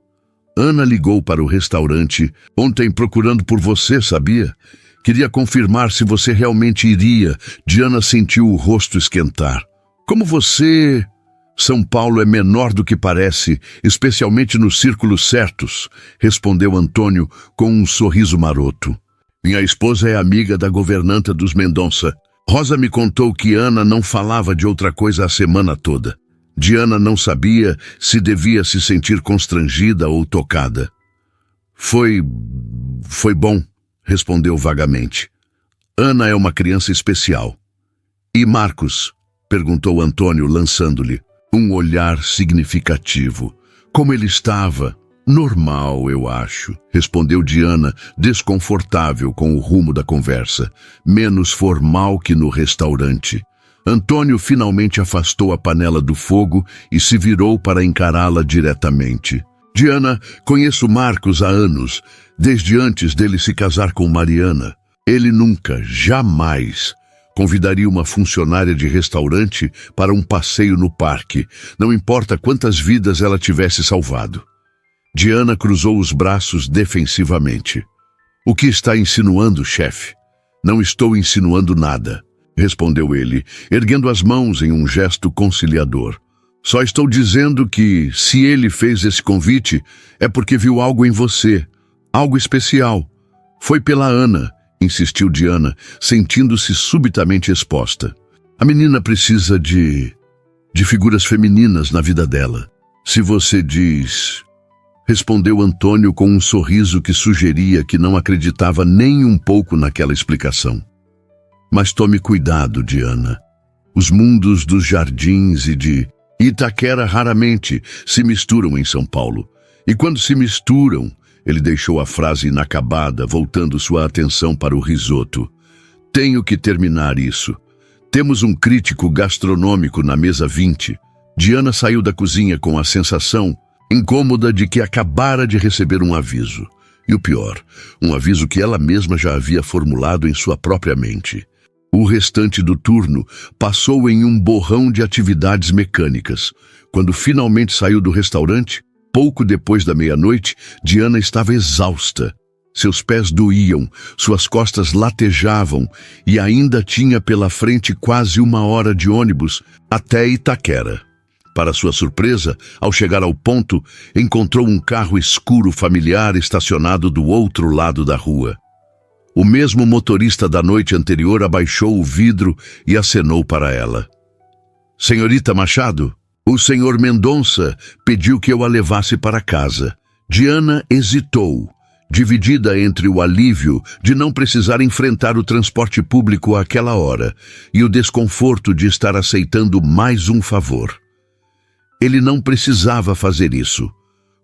Ana ligou para o restaurante ontem procurando por você, sabia? Queria confirmar se você realmente iria. Diana sentiu o rosto esquentar. Como você... São Paulo é menor do que parece, especialmente nos círculos certos, respondeu Antônio com um sorriso maroto. Minha esposa é amiga da governanta dos Mendonça. Rosa me contou que Ana não falava de outra coisa a semana toda. Diana não sabia se devia se sentir constrangida ou tocada. Foi bom, respondeu vagamente. Ana é uma criança especial. E Marcos, Perguntou Antônio, lançando-lhe um olhar significativo. Como ele estava? Normal, eu acho, respondeu Diana, desconfortável com o rumo da conversa, menos formal que no restaurante. Antônio finalmente afastou a panela do fogo e se virou para encará-la diretamente. Diana, conheço Marcos há anos, desde antes dele se casar com Mariana. Ele nunca, jamais, convidaria uma funcionária de restaurante para um passeio no parque, não importa quantas vidas ela tivesse salvado. Diana cruzou os braços defensivamente. O que está insinuando, chefe? Não estou insinuando nada, respondeu ele, erguendo as mãos em um gesto conciliador. Só estou dizendo que, se ele fez esse convite, é porque viu algo em você, algo especial. Foi pela Ana, insistiu Diana, sentindo-se subitamente exposta. A menina precisa de figuras femininas na vida dela. Se você diz... Respondeu Antônio com um sorriso que sugeria que não acreditava nem um pouco naquela explicação. Mas tome cuidado, Diana. Os mundos dos jardins e de Itaquera raramente se misturam em São Paulo. E quando se misturam, ele deixou a frase inacabada, voltando sua atenção para o risoto. Tenho que terminar isso. Temos um crítico gastronômico na mesa 20. Diana saiu da cozinha com a sensação incômoda de que acabara de receber um aviso. E o pior, um aviso que ela mesma já havia formulado em sua própria mente. O restante do turno passou em um borrão de atividades mecânicas. Quando finalmente saiu do restaurante, pouco depois da meia-noite, Diana estava exausta. Seus pés doíam, suas costas latejavam e ainda tinha pela frente quase 1 hora de ônibus até Itaquera. Para sua surpresa, ao chegar ao ponto, encontrou um carro escuro familiar estacionado do outro lado da rua. O mesmo motorista da noite anterior abaixou o vidro e acenou para ela. Senhorita Machado, o senhor Mendonça pediu que eu a levasse para casa. Diana hesitou, dividida entre o alívio de não precisar enfrentar o transporte público àquela hora e o desconforto de estar aceitando mais um favor. Ele não precisava fazer isso,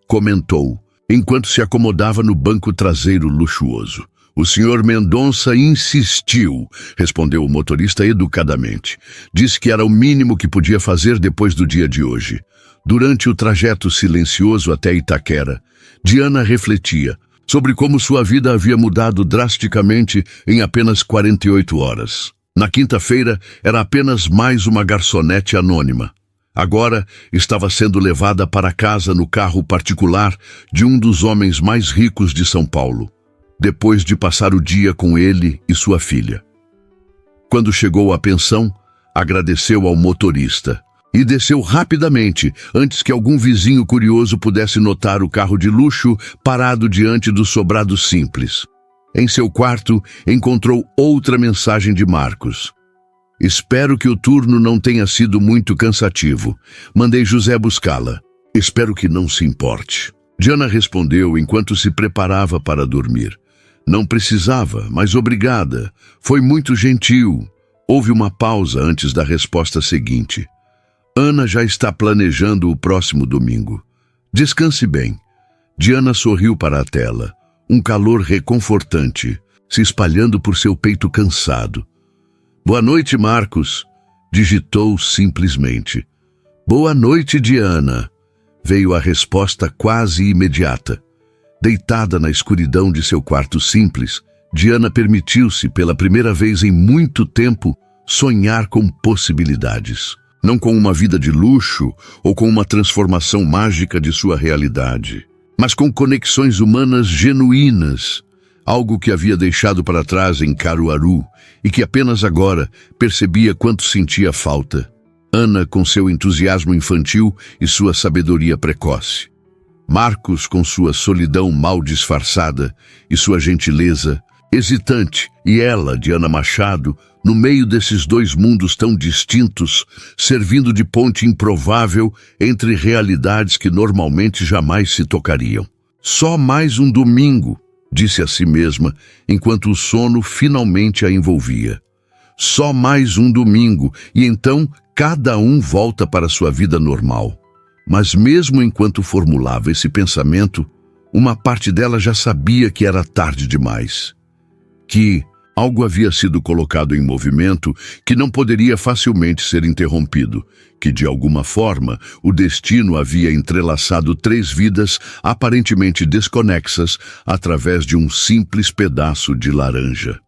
comentou, enquanto se acomodava no banco traseiro luxuoso. O senhor Mendonça insistiu, respondeu o motorista educadamente. Disse que era o mínimo que podia fazer depois do dia de hoje. Durante o trajeto silencioso até Itaquera, Diana refletia sobre como sua vida havia mudado drasticamente em apenas 48 horas. Na quinta-feira, era apenas mais uma garçonete anônima. Agora estava sendo levada para casa no carro particular de um dos homens mais ricos de São Paulo, depois de passar o dia com ele e sua filha. Quando chegou à pensão, agradeceu ao motorista e desceu rapidamente antes que algum vizinho curioso pudesse notar o carro de luxo parado diante do sobrado simples. Em seu quarto, encontrou outra mensagem de Marcos. Espero que o turno não tenha sido muito cansativo. Mandei José buscá-la. Espero que não se importe. Diana respondeu enquanto se preparava para dormir. Não precisava, mas obrigada. Foi muito gentil. Houve uma pausa antes da resposta seguinte. Ana já está planejando o próximo domingo. Descanse bem. Diana sorriu para a tela. Um calor reconfortante se espalhando por seu peito cansado. Boa noite, Marcos, digitou simplesmente. Boa noite, Diana, veio a resposta quase imediata. Deitada na escuridão de seu quarto simples, Diana permitiu-se, pela primeira vez em muito tempo, sonhar com possibilidades. Não com uma vida de luxo ou com uma transformação mágica de sua realidade, mas com conexões humanas genuínas, algo que havia deixado para trás em Caruaru e que apenas agora percebia quanto sentia falta. Ana com seu entusiasmo infantil e sua sabedoria precoce. Marcos com sua solidão mal disfarçada e sua gentileza, hesitante, e ela, Diana Machado, no meio desses dois mundos tão distintos, servindo de ponte improvável entre realidades que normalmente jamais se tocariam. Só mais um domingo, disse a si mesma, enquanto o sono finalmente a envolvia. Só mais um domingo, e então Cada um volta para sua vida normal. Mas mesmo enquanto formulava esse pensamento, uma parte dela já sabia que era tarde demais. Que algo havia sido colocado em movimento que não poderia facilmente ser interrompido, que de alguma forma o destino havia entrelaçado 3 vidas aparentemente desconexas através de um simples pedaço de laranja.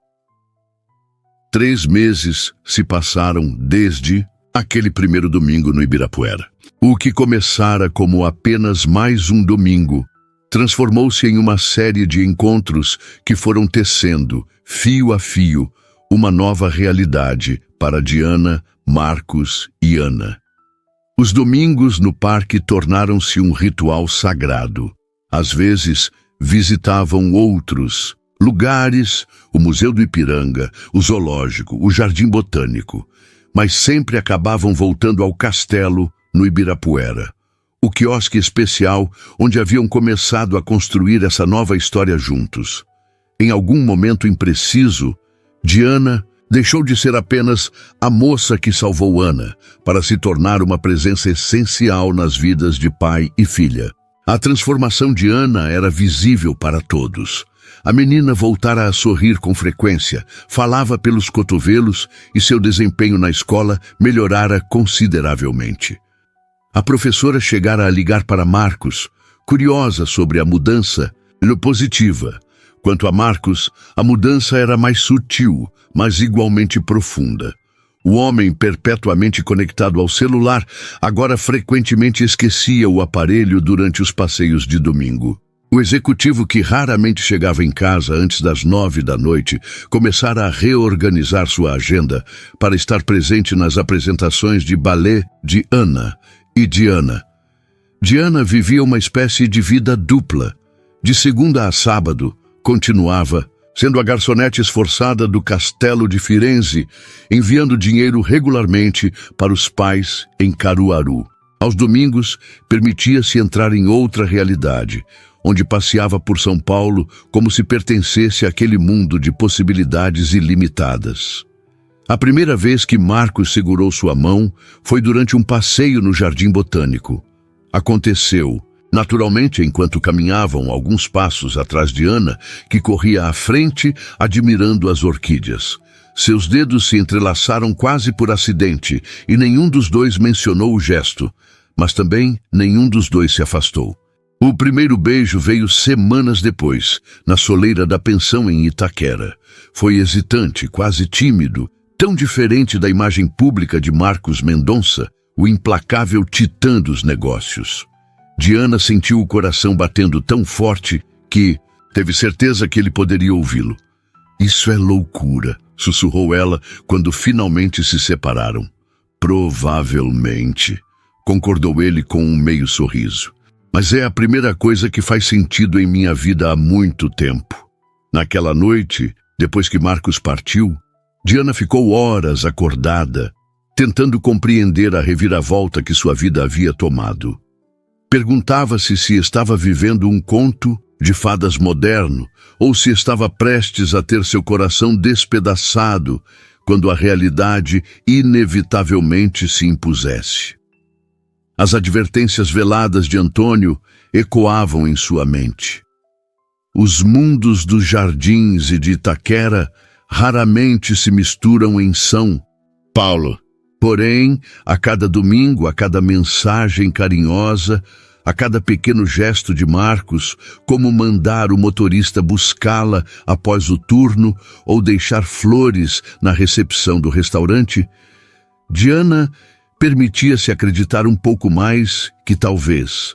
3 meses se passaram desde aquele primeiro domingo no Ibirapuera. O que começara como apenas mais um domingo transformou-se em uma série de encontros que foram tecendo, fio a fio, uma nova realidade para Diana, Marcos e Ana. Os domingos no parque tornaram-se um ritual sagrado. Às vezes, visitavam outros lugares, o Museu do Ipiranga, o Zoológico, o Jardim Botânico, mas sempre acabavam voltando ao castelo no Ibirapuera, o quiosque especial onde haviam começado a construir essa nova história juntos. Em algum momento impreciso, Diana deixou de ser apenas a moça que salvou Ana para se tornar uma presença essencial nas vidas de pai e filha. A transformação de Ana era visível para todos. A menina voltara a sorrir com frequência, falava pelos cotovelos e seu desempenho na escola melhorara consideravelmente. A professora chegara a ligar para Marcos, curiosa sobre a mudança, positiva. Quanto a Marcos, a mudança era mais sutil, mas igualmente profunda. O homem, perpetuamente conectado ao celular, agora frequentemente esquecia o aparelho durante os passeios de domingo. O executivo, que raramente chegava em casa antes das 9 da noite, começara a reorganizar sua agenda para estar presente nas apresentações de balé de Ana e Diana. Diana vivia uma espécie de vida dupla. De segunda a sábado, continuava sendo a garçonete esforçada do Castelo de Firenze, enviando dinheiro regularmente para os pais em Caruaru. Aos domingos, permitia-se entrar em outra realidade, onde passeava por São Paulo como se pertencesse àquele mundo de possibilidades ilimitadas. A primeira vez que Marcos segurou sua mão foi durante um passeio no Jardim Botânico. Aconteceu, naturalmente, enquanto caminhavam alguns passos atrás de Ana, que corria à frente, admirando as orquídeas. Seus dedos se entrelaçaram quase por acidente e nenhum dos dois mencionou o gesto, mas também nenhum dos dois se afastou. O primeiro beijo veio semanas depois, na soleira da pensão em Itaquera. Foi hesitante, quase tímido, tão diferente da imagem pública de Marcos Mendonça, o implacável titã dos negócios. Diana sentiu o coração batendo tão forte que teve certeza que ele poderia ouvi-lo. "Isso é loucura", sussurrou ela quando finalmente se separaram. "Provavelmente", concordou ele com um meio sorriso. "Mas é a primeira coisa que faz sentido em minha vida há muito tempo." Naquela noite, depois que Marcos partiu, Diana ficou horas acordada, tentando compreender a reviravolta que sua vida havia tomado. Perguntava-se se estava vivendo um conto de fadas moderno ou se estava prestes a ter seu coração despedaçado quando a realidade inevitavelmente se impusesse. As advertências veladas de Antônio ecoavam em sua mente. Os mundos dos jardins e de Itaquera raramente se misturam em São Paulo. Porém, a cada domingo, a cada mensagem carinhosa, a cada pequeno gesto de Marcos, como mandar o motorista buscá-la após o turno ou deixar flores na recepção do restaurante, Diana permitia-se acreditar um pouco mais que talvez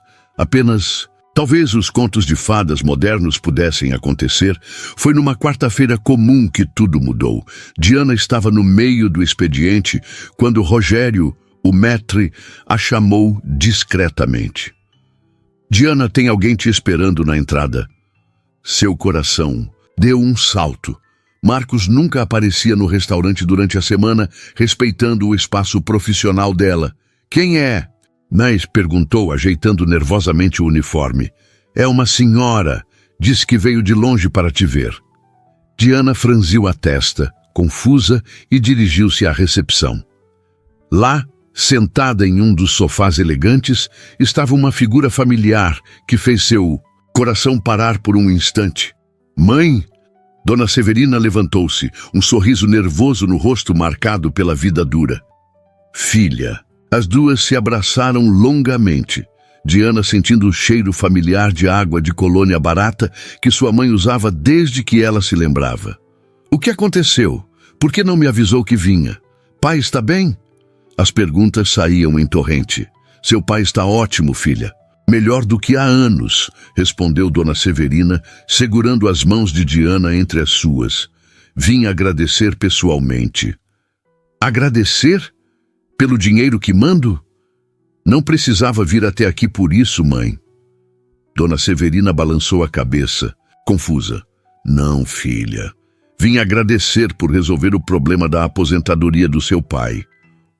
os contos de fadas modernos pudessem acontecer. Foi numa quarta-feira comum que tudo mudou. Diana estava no meio do expediente quando Rogério, o maître, a chamou discretamente. "Diana, tem alguém te esperando na entrada." Seu coração deu um salto. Marcos nunca aparecia no restaurante durante a semana, respeitando o espaço profissional dela. "Quem é?" Mas perguntou, ajeitando nervosamente o uniforme. "É uma senhora. Disse que veio de longe para te ver." Diana franziu a testa, confusa, e dirigiu-se à recepção. Lá, Sentada em um dos sofás elegantes, estava uma figura familiar que fez seu coração parar por um instante. Mãe? Dona Severina levantou-se, um sorriso nervoso no rosto marcado pela vida dura. Filha. As duas se abraçaram longamente. Diana sentindo o cheiro familiar de água de colônia barata que sua mãe usava desde que ela se lembrava. O que aconteceu? Por que não me avisou que vinha? Pai está bem? As perguntas saíam em torrente. Seu pai está ótimo, filha. Melhor do que há anos, respondeu Dona Severina, segurando as mãos de Diana entre as suas. Vim agradecer pessoalmente. Agradecer? Pelo dinheiro que mando? Não precisava vir até aqui por isso, mãe. Dona Severina balançou a cabeça, confusa. Não, filha. Vim agradecer por resolver o problema da aposentadoria do seu pai.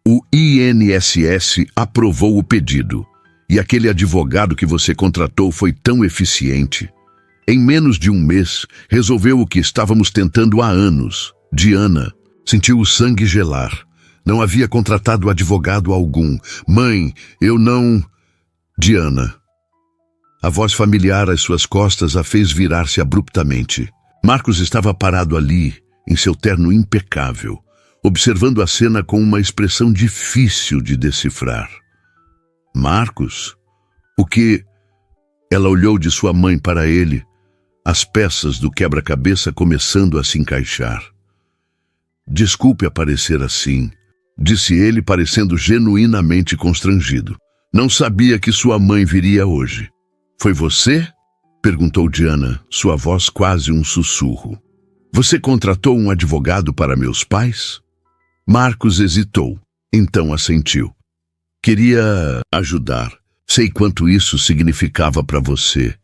O INSS aprovou o pedido. E aquele advogado que você contratou foi tão eficiente. Em menos de um mês, resolveu o que estávamos tentando há anos. Diana sentiu o sangue gelar. Não havia contratado advogado algum. Mãe, eu não... Diana. A voz familiar às suas costas a fez virar-se abruptamente. Marcos estava parado ali, em seu terno impecável, observando a cena com uma expressão difícil de decifrar. Marcos? O que... Ela olhou de sua mãe para ele, as peças do quebra-cabeça começando a se encaixar. Desculpe aparecer assim, disse ele parecendo genuinamente constrangido. Não sabia que sua mãe viria hoje. Foi você? Perguntou Diana, sua voz quase um sussurro. Você contratou um advogado para meus pais? Marcos hesitou, então assentiu. Queria ajudar. Sei quanto isso significava para você.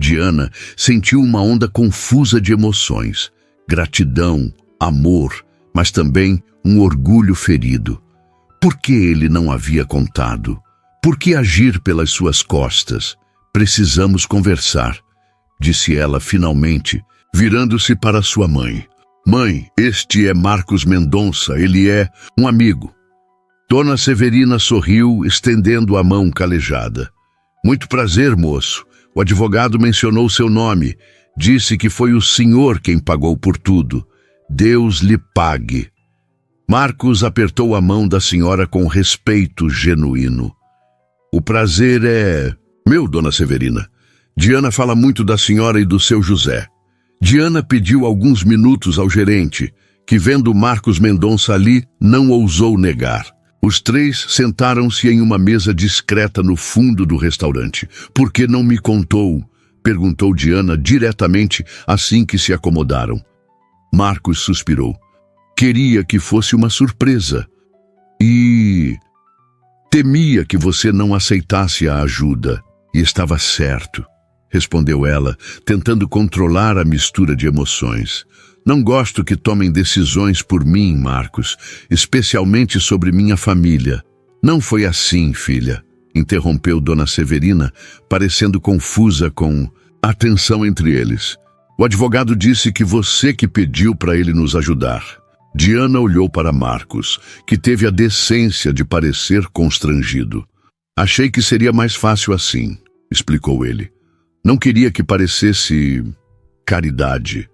Diana sentiu uma onda confusa de emoções. Gratidão, amor, mas também um orgulho ferido. Por que ele não havia contado? Por que agir pelas suas costas? Precisamos conversar, disse ela finalmente, virando-se para sua mãe. Mãe, este é Marcos Mendonça, ele é um amigo. Dona Severina sorriu, estendendo a mão calejada. Muito prazer, moço. O advogado mencionou seu nome. Disse que foi o senhor quem pagou por tudo. Deus lhe pague. Marcos apertou a mão da senhora com respeito genuíno. O prazer é meu, Dona Severina. Diana fala muito da senhora e do seu José. Diana pediu alguns minutos ao gerente, que vendo Marcos Mendonça ali, não ousou negar. Os três sentaram-se em uma mesa discreta no fundo do restaurante. Por que não me contou? Perguntou Diana diretamente assim que se acomodaram. Marcos suspirou. Queria que fosse uma surpresa. E... temia que você não aceitasse a ajuda. E estava certo, respondeu ela, tentando controlar a mistura de emoções. Não gosto que tomem decisões por mim, Marcos, especialmente sobre minha família. Não foi assim, filha, interrompeu Dona Severina, parecendo confusa com a tensão entre eles. O advogado disse que você que pediu para ele nos ajudar. Diana olhou para Marcos, que teve a decência de parecer constrangido. Achei que seria mais fácil assim, explicou ele. Não queria que parecesse caridade.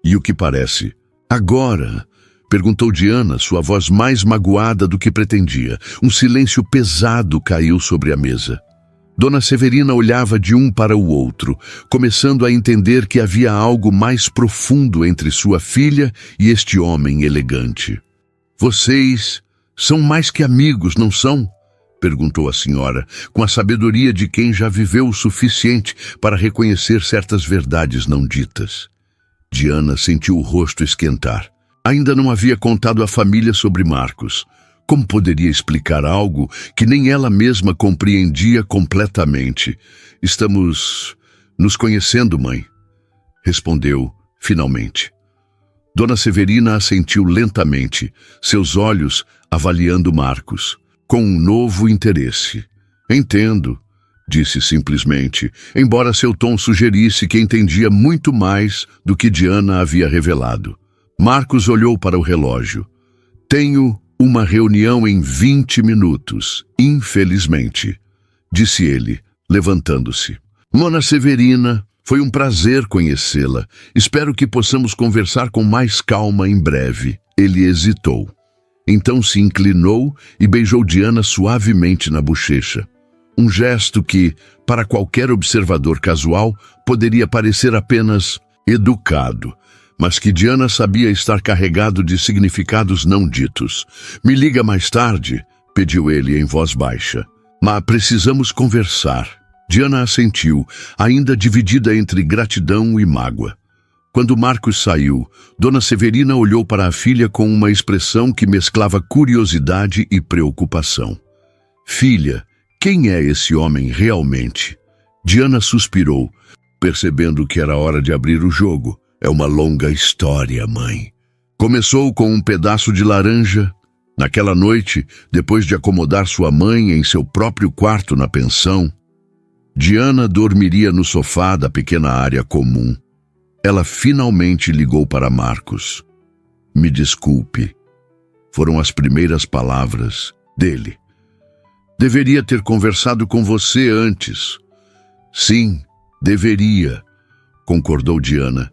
E o que parece? Agora? Perguntou Diana, sua voz mais magoada do que pretendia. Um silêncio pesado caiu sobre a mesa. Dona Severina olhava de um para o outro, começando a entender que havia algo mais profundo entre sua filha e este homem elegante. Vocês são mais que amigos, não são? Perguntou a senhora, com a sabedoria de quem já viveu o suficiente para reconhecer certas verdades não ditas. Diana sentiu o rosto esquentar. Ainda não havia contado à família sobre Marcos. Como poderia explicar algo que nem ela mesma compreendia completamente? Estamos nos conhecendo, mãe, respondeu finalmente. Dona Severina assentiu lentamente, seus olhos avaliando Marcos, com um novo interesse. Entendo, disse simplesmente, embora seu tom sugerisse que entendia muito mais do que Diana havia revelado. Marcos olhou para o relógio. Tenho Uma reunião em 20 minutos, infelizmente, disse ele, levantando-se. Mona Severina, foi um prazer conhecê-la. Espero que possamos conversar com mais calma em breve. Ele hesitou. Então se inclinou e beijou Diana suavemente na bochecha. Um gesto que, para qualquer observador casual, poderia parecer apenas educado, mas que Diana sabia estar carregado de significados não ditos. Me liga mais tarde, pediu ele em voz baixa. Mas precisamos conversar. Diana assentiu, ainda dividida entre gratidão e mágoa. Quando Marcos saiu, Dona Severina olhou para a filha com uma expressão que mesclava curiosidade e preocupação. Filha, quem é esse homem realmente? Diana suspirou, percebendo que era hora de abrir o jogo. É uma longa história, mãe. Começou com um pedaço de laranja. Naquela noite, depois de acomodar sua mãe em seu próprio quarto na pensão, Diana dormiria no sofá da pequena área comum. Ela finalmente ligou para Marcos. Me desculpe. Foram as primeiras palavras dele. Deveria ter conversado com você antes. Sim, deveria, concordou Diana,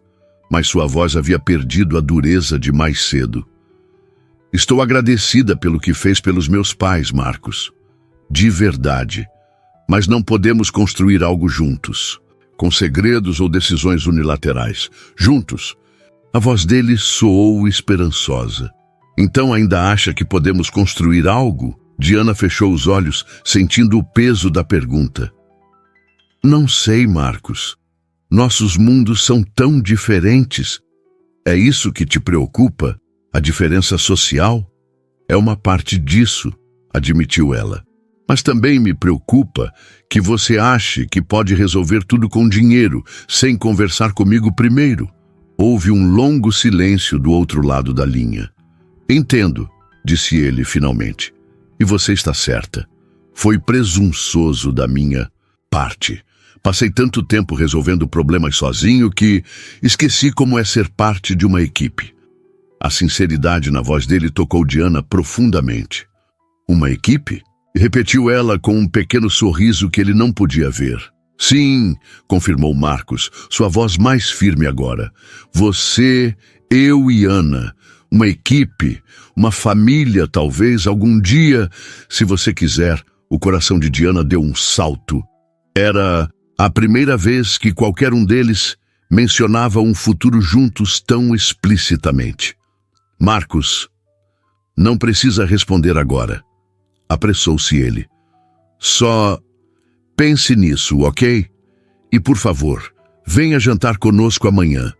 mas sua voz havia perdido a dureza de mais cedo. Estou agradecida pelo que fez pelos meus pais, Marcos. De verdade. Mas não podemos construir algo juntos, com segredos ou decisões unilaterais. Juntos. A voz dele soou esperançosa. Então ainda acha que podemos construir algo? Diana fechou os olhos, sentindo o peso da pergunta. Não sei, Marcos. Nossos mundos são tão diferentes. É isso que te preocupa? A diferença social? É uma parte disso, admitiu ela. Mas também me preocupa que você ache que pode resolver tudo com dinheiro, sem conversar comigo primeiro. Houve um longo silêncio do outro lado da linha. Entendo, disse ele finalmente. E você está certa. Foi presunçoso da minha parte. Passei tanto tempo resolvendo problemas sozinho que esqueci como é ser parte de uma equipe. A sinceridade na voz dele tocou Diana profundamente. Uma equipe? Repetiu ela com um pequeno sorriso que ele não podia ver. Sim, confirmou Marcos, sua voz mais firme agora. Você, eu e Ana. Uma equipe, uma família talvez, algum dia, se você quiser. O coração de Diana deu um salto. Era a primeira vez que qualquer um deles mencionava um futuro juntos tão explicitamente. Marcos, não precisa responder agora. Apressou-se ele. Só pense nisso, ok? E por favor, venha jantar conosco amanhã.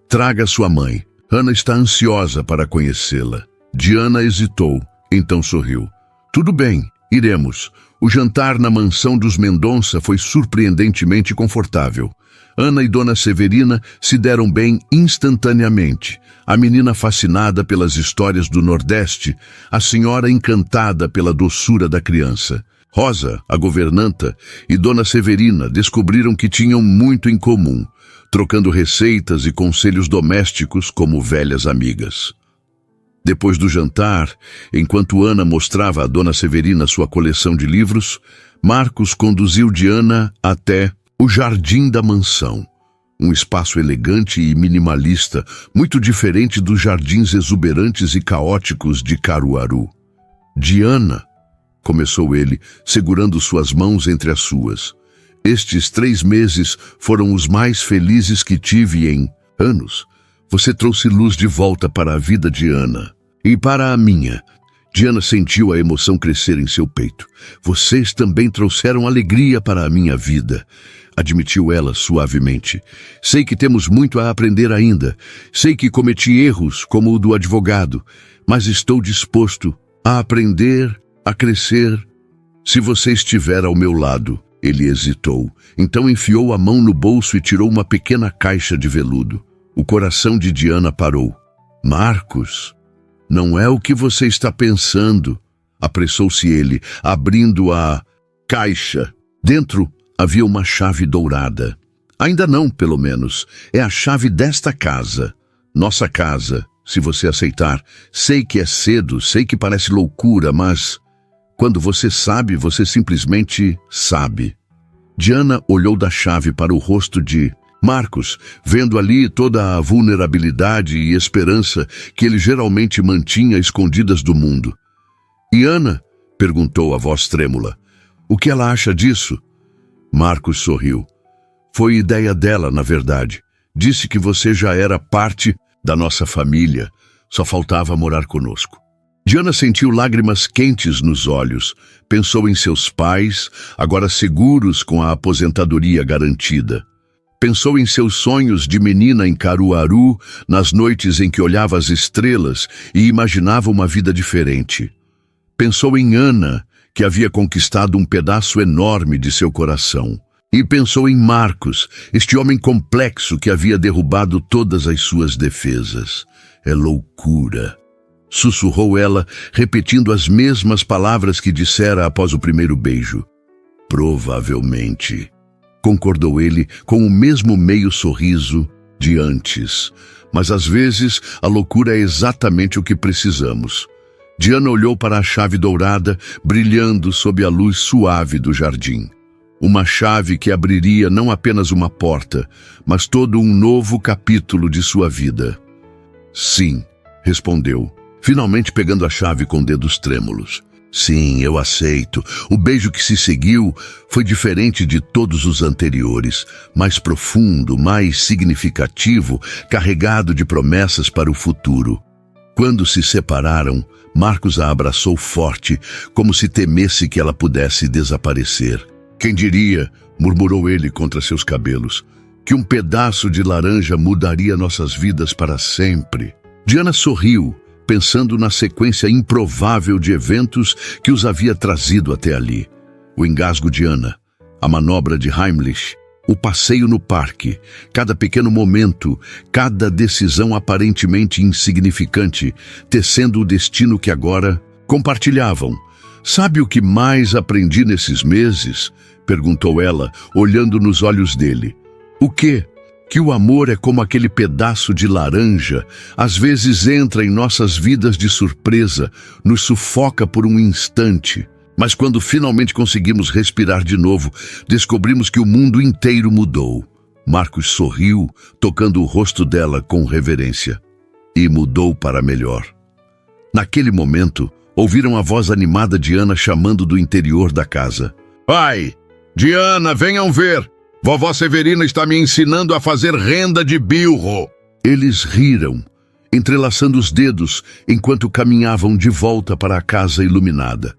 Traga sua mãe. Ana está ansiosa para conhecê-la. Diana hesitou, então sorriu. Tudo bem, iremos. O jantar na mansão dos Mendonça foi surpreendentemente confortável. Ana e Dona Severina se deram bem instantaneamente. A menina fascinada pelas histórias do Nordeste, a senhora encantada pela doçura da criança. Rosa, a governanta, e Dona Severina descobriram que tinham muito em comum, trocando receitas e conselhos domésticos como velhas amigas. Depois do jantar, enquanto Ana mostrava a Dona Severina sua coleção de livros, Marcos conduziu Diana até o jardim da mansão. Um espaço elegante e minimalista, muito diferente dos jardins exuberantes e caóticos de Caruaru. Diana, começou ele, segurando suas mãos entre as suas. Estes 3 meses foram os mais felizes que tive em anos. Você trouxe luz de volta para a vida de Ana. E para a minha. Diana sentiu a emoção crescer em seu peito. Vocês também trouxeram alegria para a minha vida, admitiu ela suavemente. Sei que temos muito a aprender ainda. Sei que cometi erros, como o do advogado, mas estou disposto a aprender, a crescer. Se você estiver ao meu lado. Ele hesitou. Então enfiou a mão no bolso e tirou uma pequena caixa de veludo. O coração de Diana parou. Marcos, não é o que você está pensando, apressou-se ele, abrindo a caixa. Dentro havia uma chave dourada. Ainda não, pelo menos. É a chave desta casa. Nossa casa, se você aceitar. Sei que é cedo, sei que parece loucura, mas quando você sabe, você simplesmente sabe. Diana olhou da chave para o rosto de Marcos, vendo ali toda a vulnerabilidade e esperança que ele geralmente mantinha escondidas do mundo. "E Ana?", perguntou a voz trêmula. "O que ela acha disso?" Marcos sorriu. "Foi ideia dela, na verdade. Disse que você já era parte da nossa família, só faltava morar conosco." Diana sentiu lágrimas quentes nos olhos. Pensou em seus pais, agora seguros com a aposentadoria garantida. Pensou em seus sonhos de menina em Caruaru, nas noites em que olhava as estrelas e imaginava uma vida diferente. Pensou em Ana, que havia conquistado um pedaço enorme de seu coração. E pensou em Marcos, este homem complexo que havia derrubado todas as suas defesas. "É loucura", sussurrou ela, repetindo as mesmas palavras que dissera após o primeiro beijo. "Provavelmente", concordou ele com o mesmo meio sorriso de antes. "Mas às vezes a loucura é exatamente o que precisamos." Diana olhou para a chave dourada, brilhando sob a luz suave do jardim. Uma chave que abriria não apenas uma porta, mas todo um novo capítulo de sua vida. "Sim", respondeu, finalmente pegando a chave com dedos trêmulos. "Sim, eu aceito." O beijo que se seguiu foi diferente de todos os anteriores, mais profundo, mais significativo, carregado de promessas para o futuro. Quando se separaram, Marcos a abraçou forte, como se temesse que ela pudesse desaparecer. "Quem diria", murmurou ele contra seus cabelos, "que um pedaço de laranja mudaria nossas vidas para sempre." Diana sorriu, pensando na sequência improvável de eventos que os havia trazido até ali. O engasgo de Ana, a manobra de Heimlich, o passeio no parque, cada pequeno momento, cada decisão aparentemente insignificante, tecendo o destino que agora compartilhavam. "Sabe o que mais aprendi nesses meses?", perguntou ela, olhando nos olhos dele. "O quê?" "Que o amor é como aquele pedaço de laranja, às vezes entra em nossas vidas de surpresa, nos sufoca por um instante. Mas quando finalmente conseguimos respirar de novo, descobrimos que o mundo inteiro mudou." Marcos sorriu, tocando o rosto dela com reverência. "E mudou para melhor." Naquele momento, ouviram a voz animada de Ana chamando do interior da casa. "Pai! Diana, venham ver! Vovó Severina está me ensinando a fazer renda de bilro." Eles riram, entrelaçando os dedos enquanto caminhavam de volta para a casa iluminada.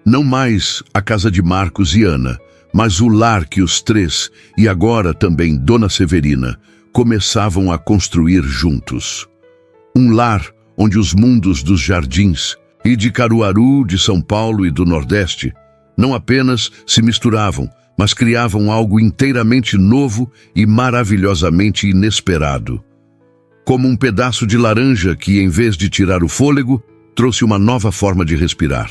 Não mais a casa de Marcos e Ana, mas o lar que os três, e agora também Dona Severina, começavam a construir juntos. Um lar onde os mundos dos jardins e de Caruaru, de São Paulo e do Nordeste não apenas se misturavam, mas criavam algo inteiramente novo e maravilhosamente inesperado. Como um pedaço de laranja que, em vez de tirar o fôlego, trouxe uma nova forma de respirar.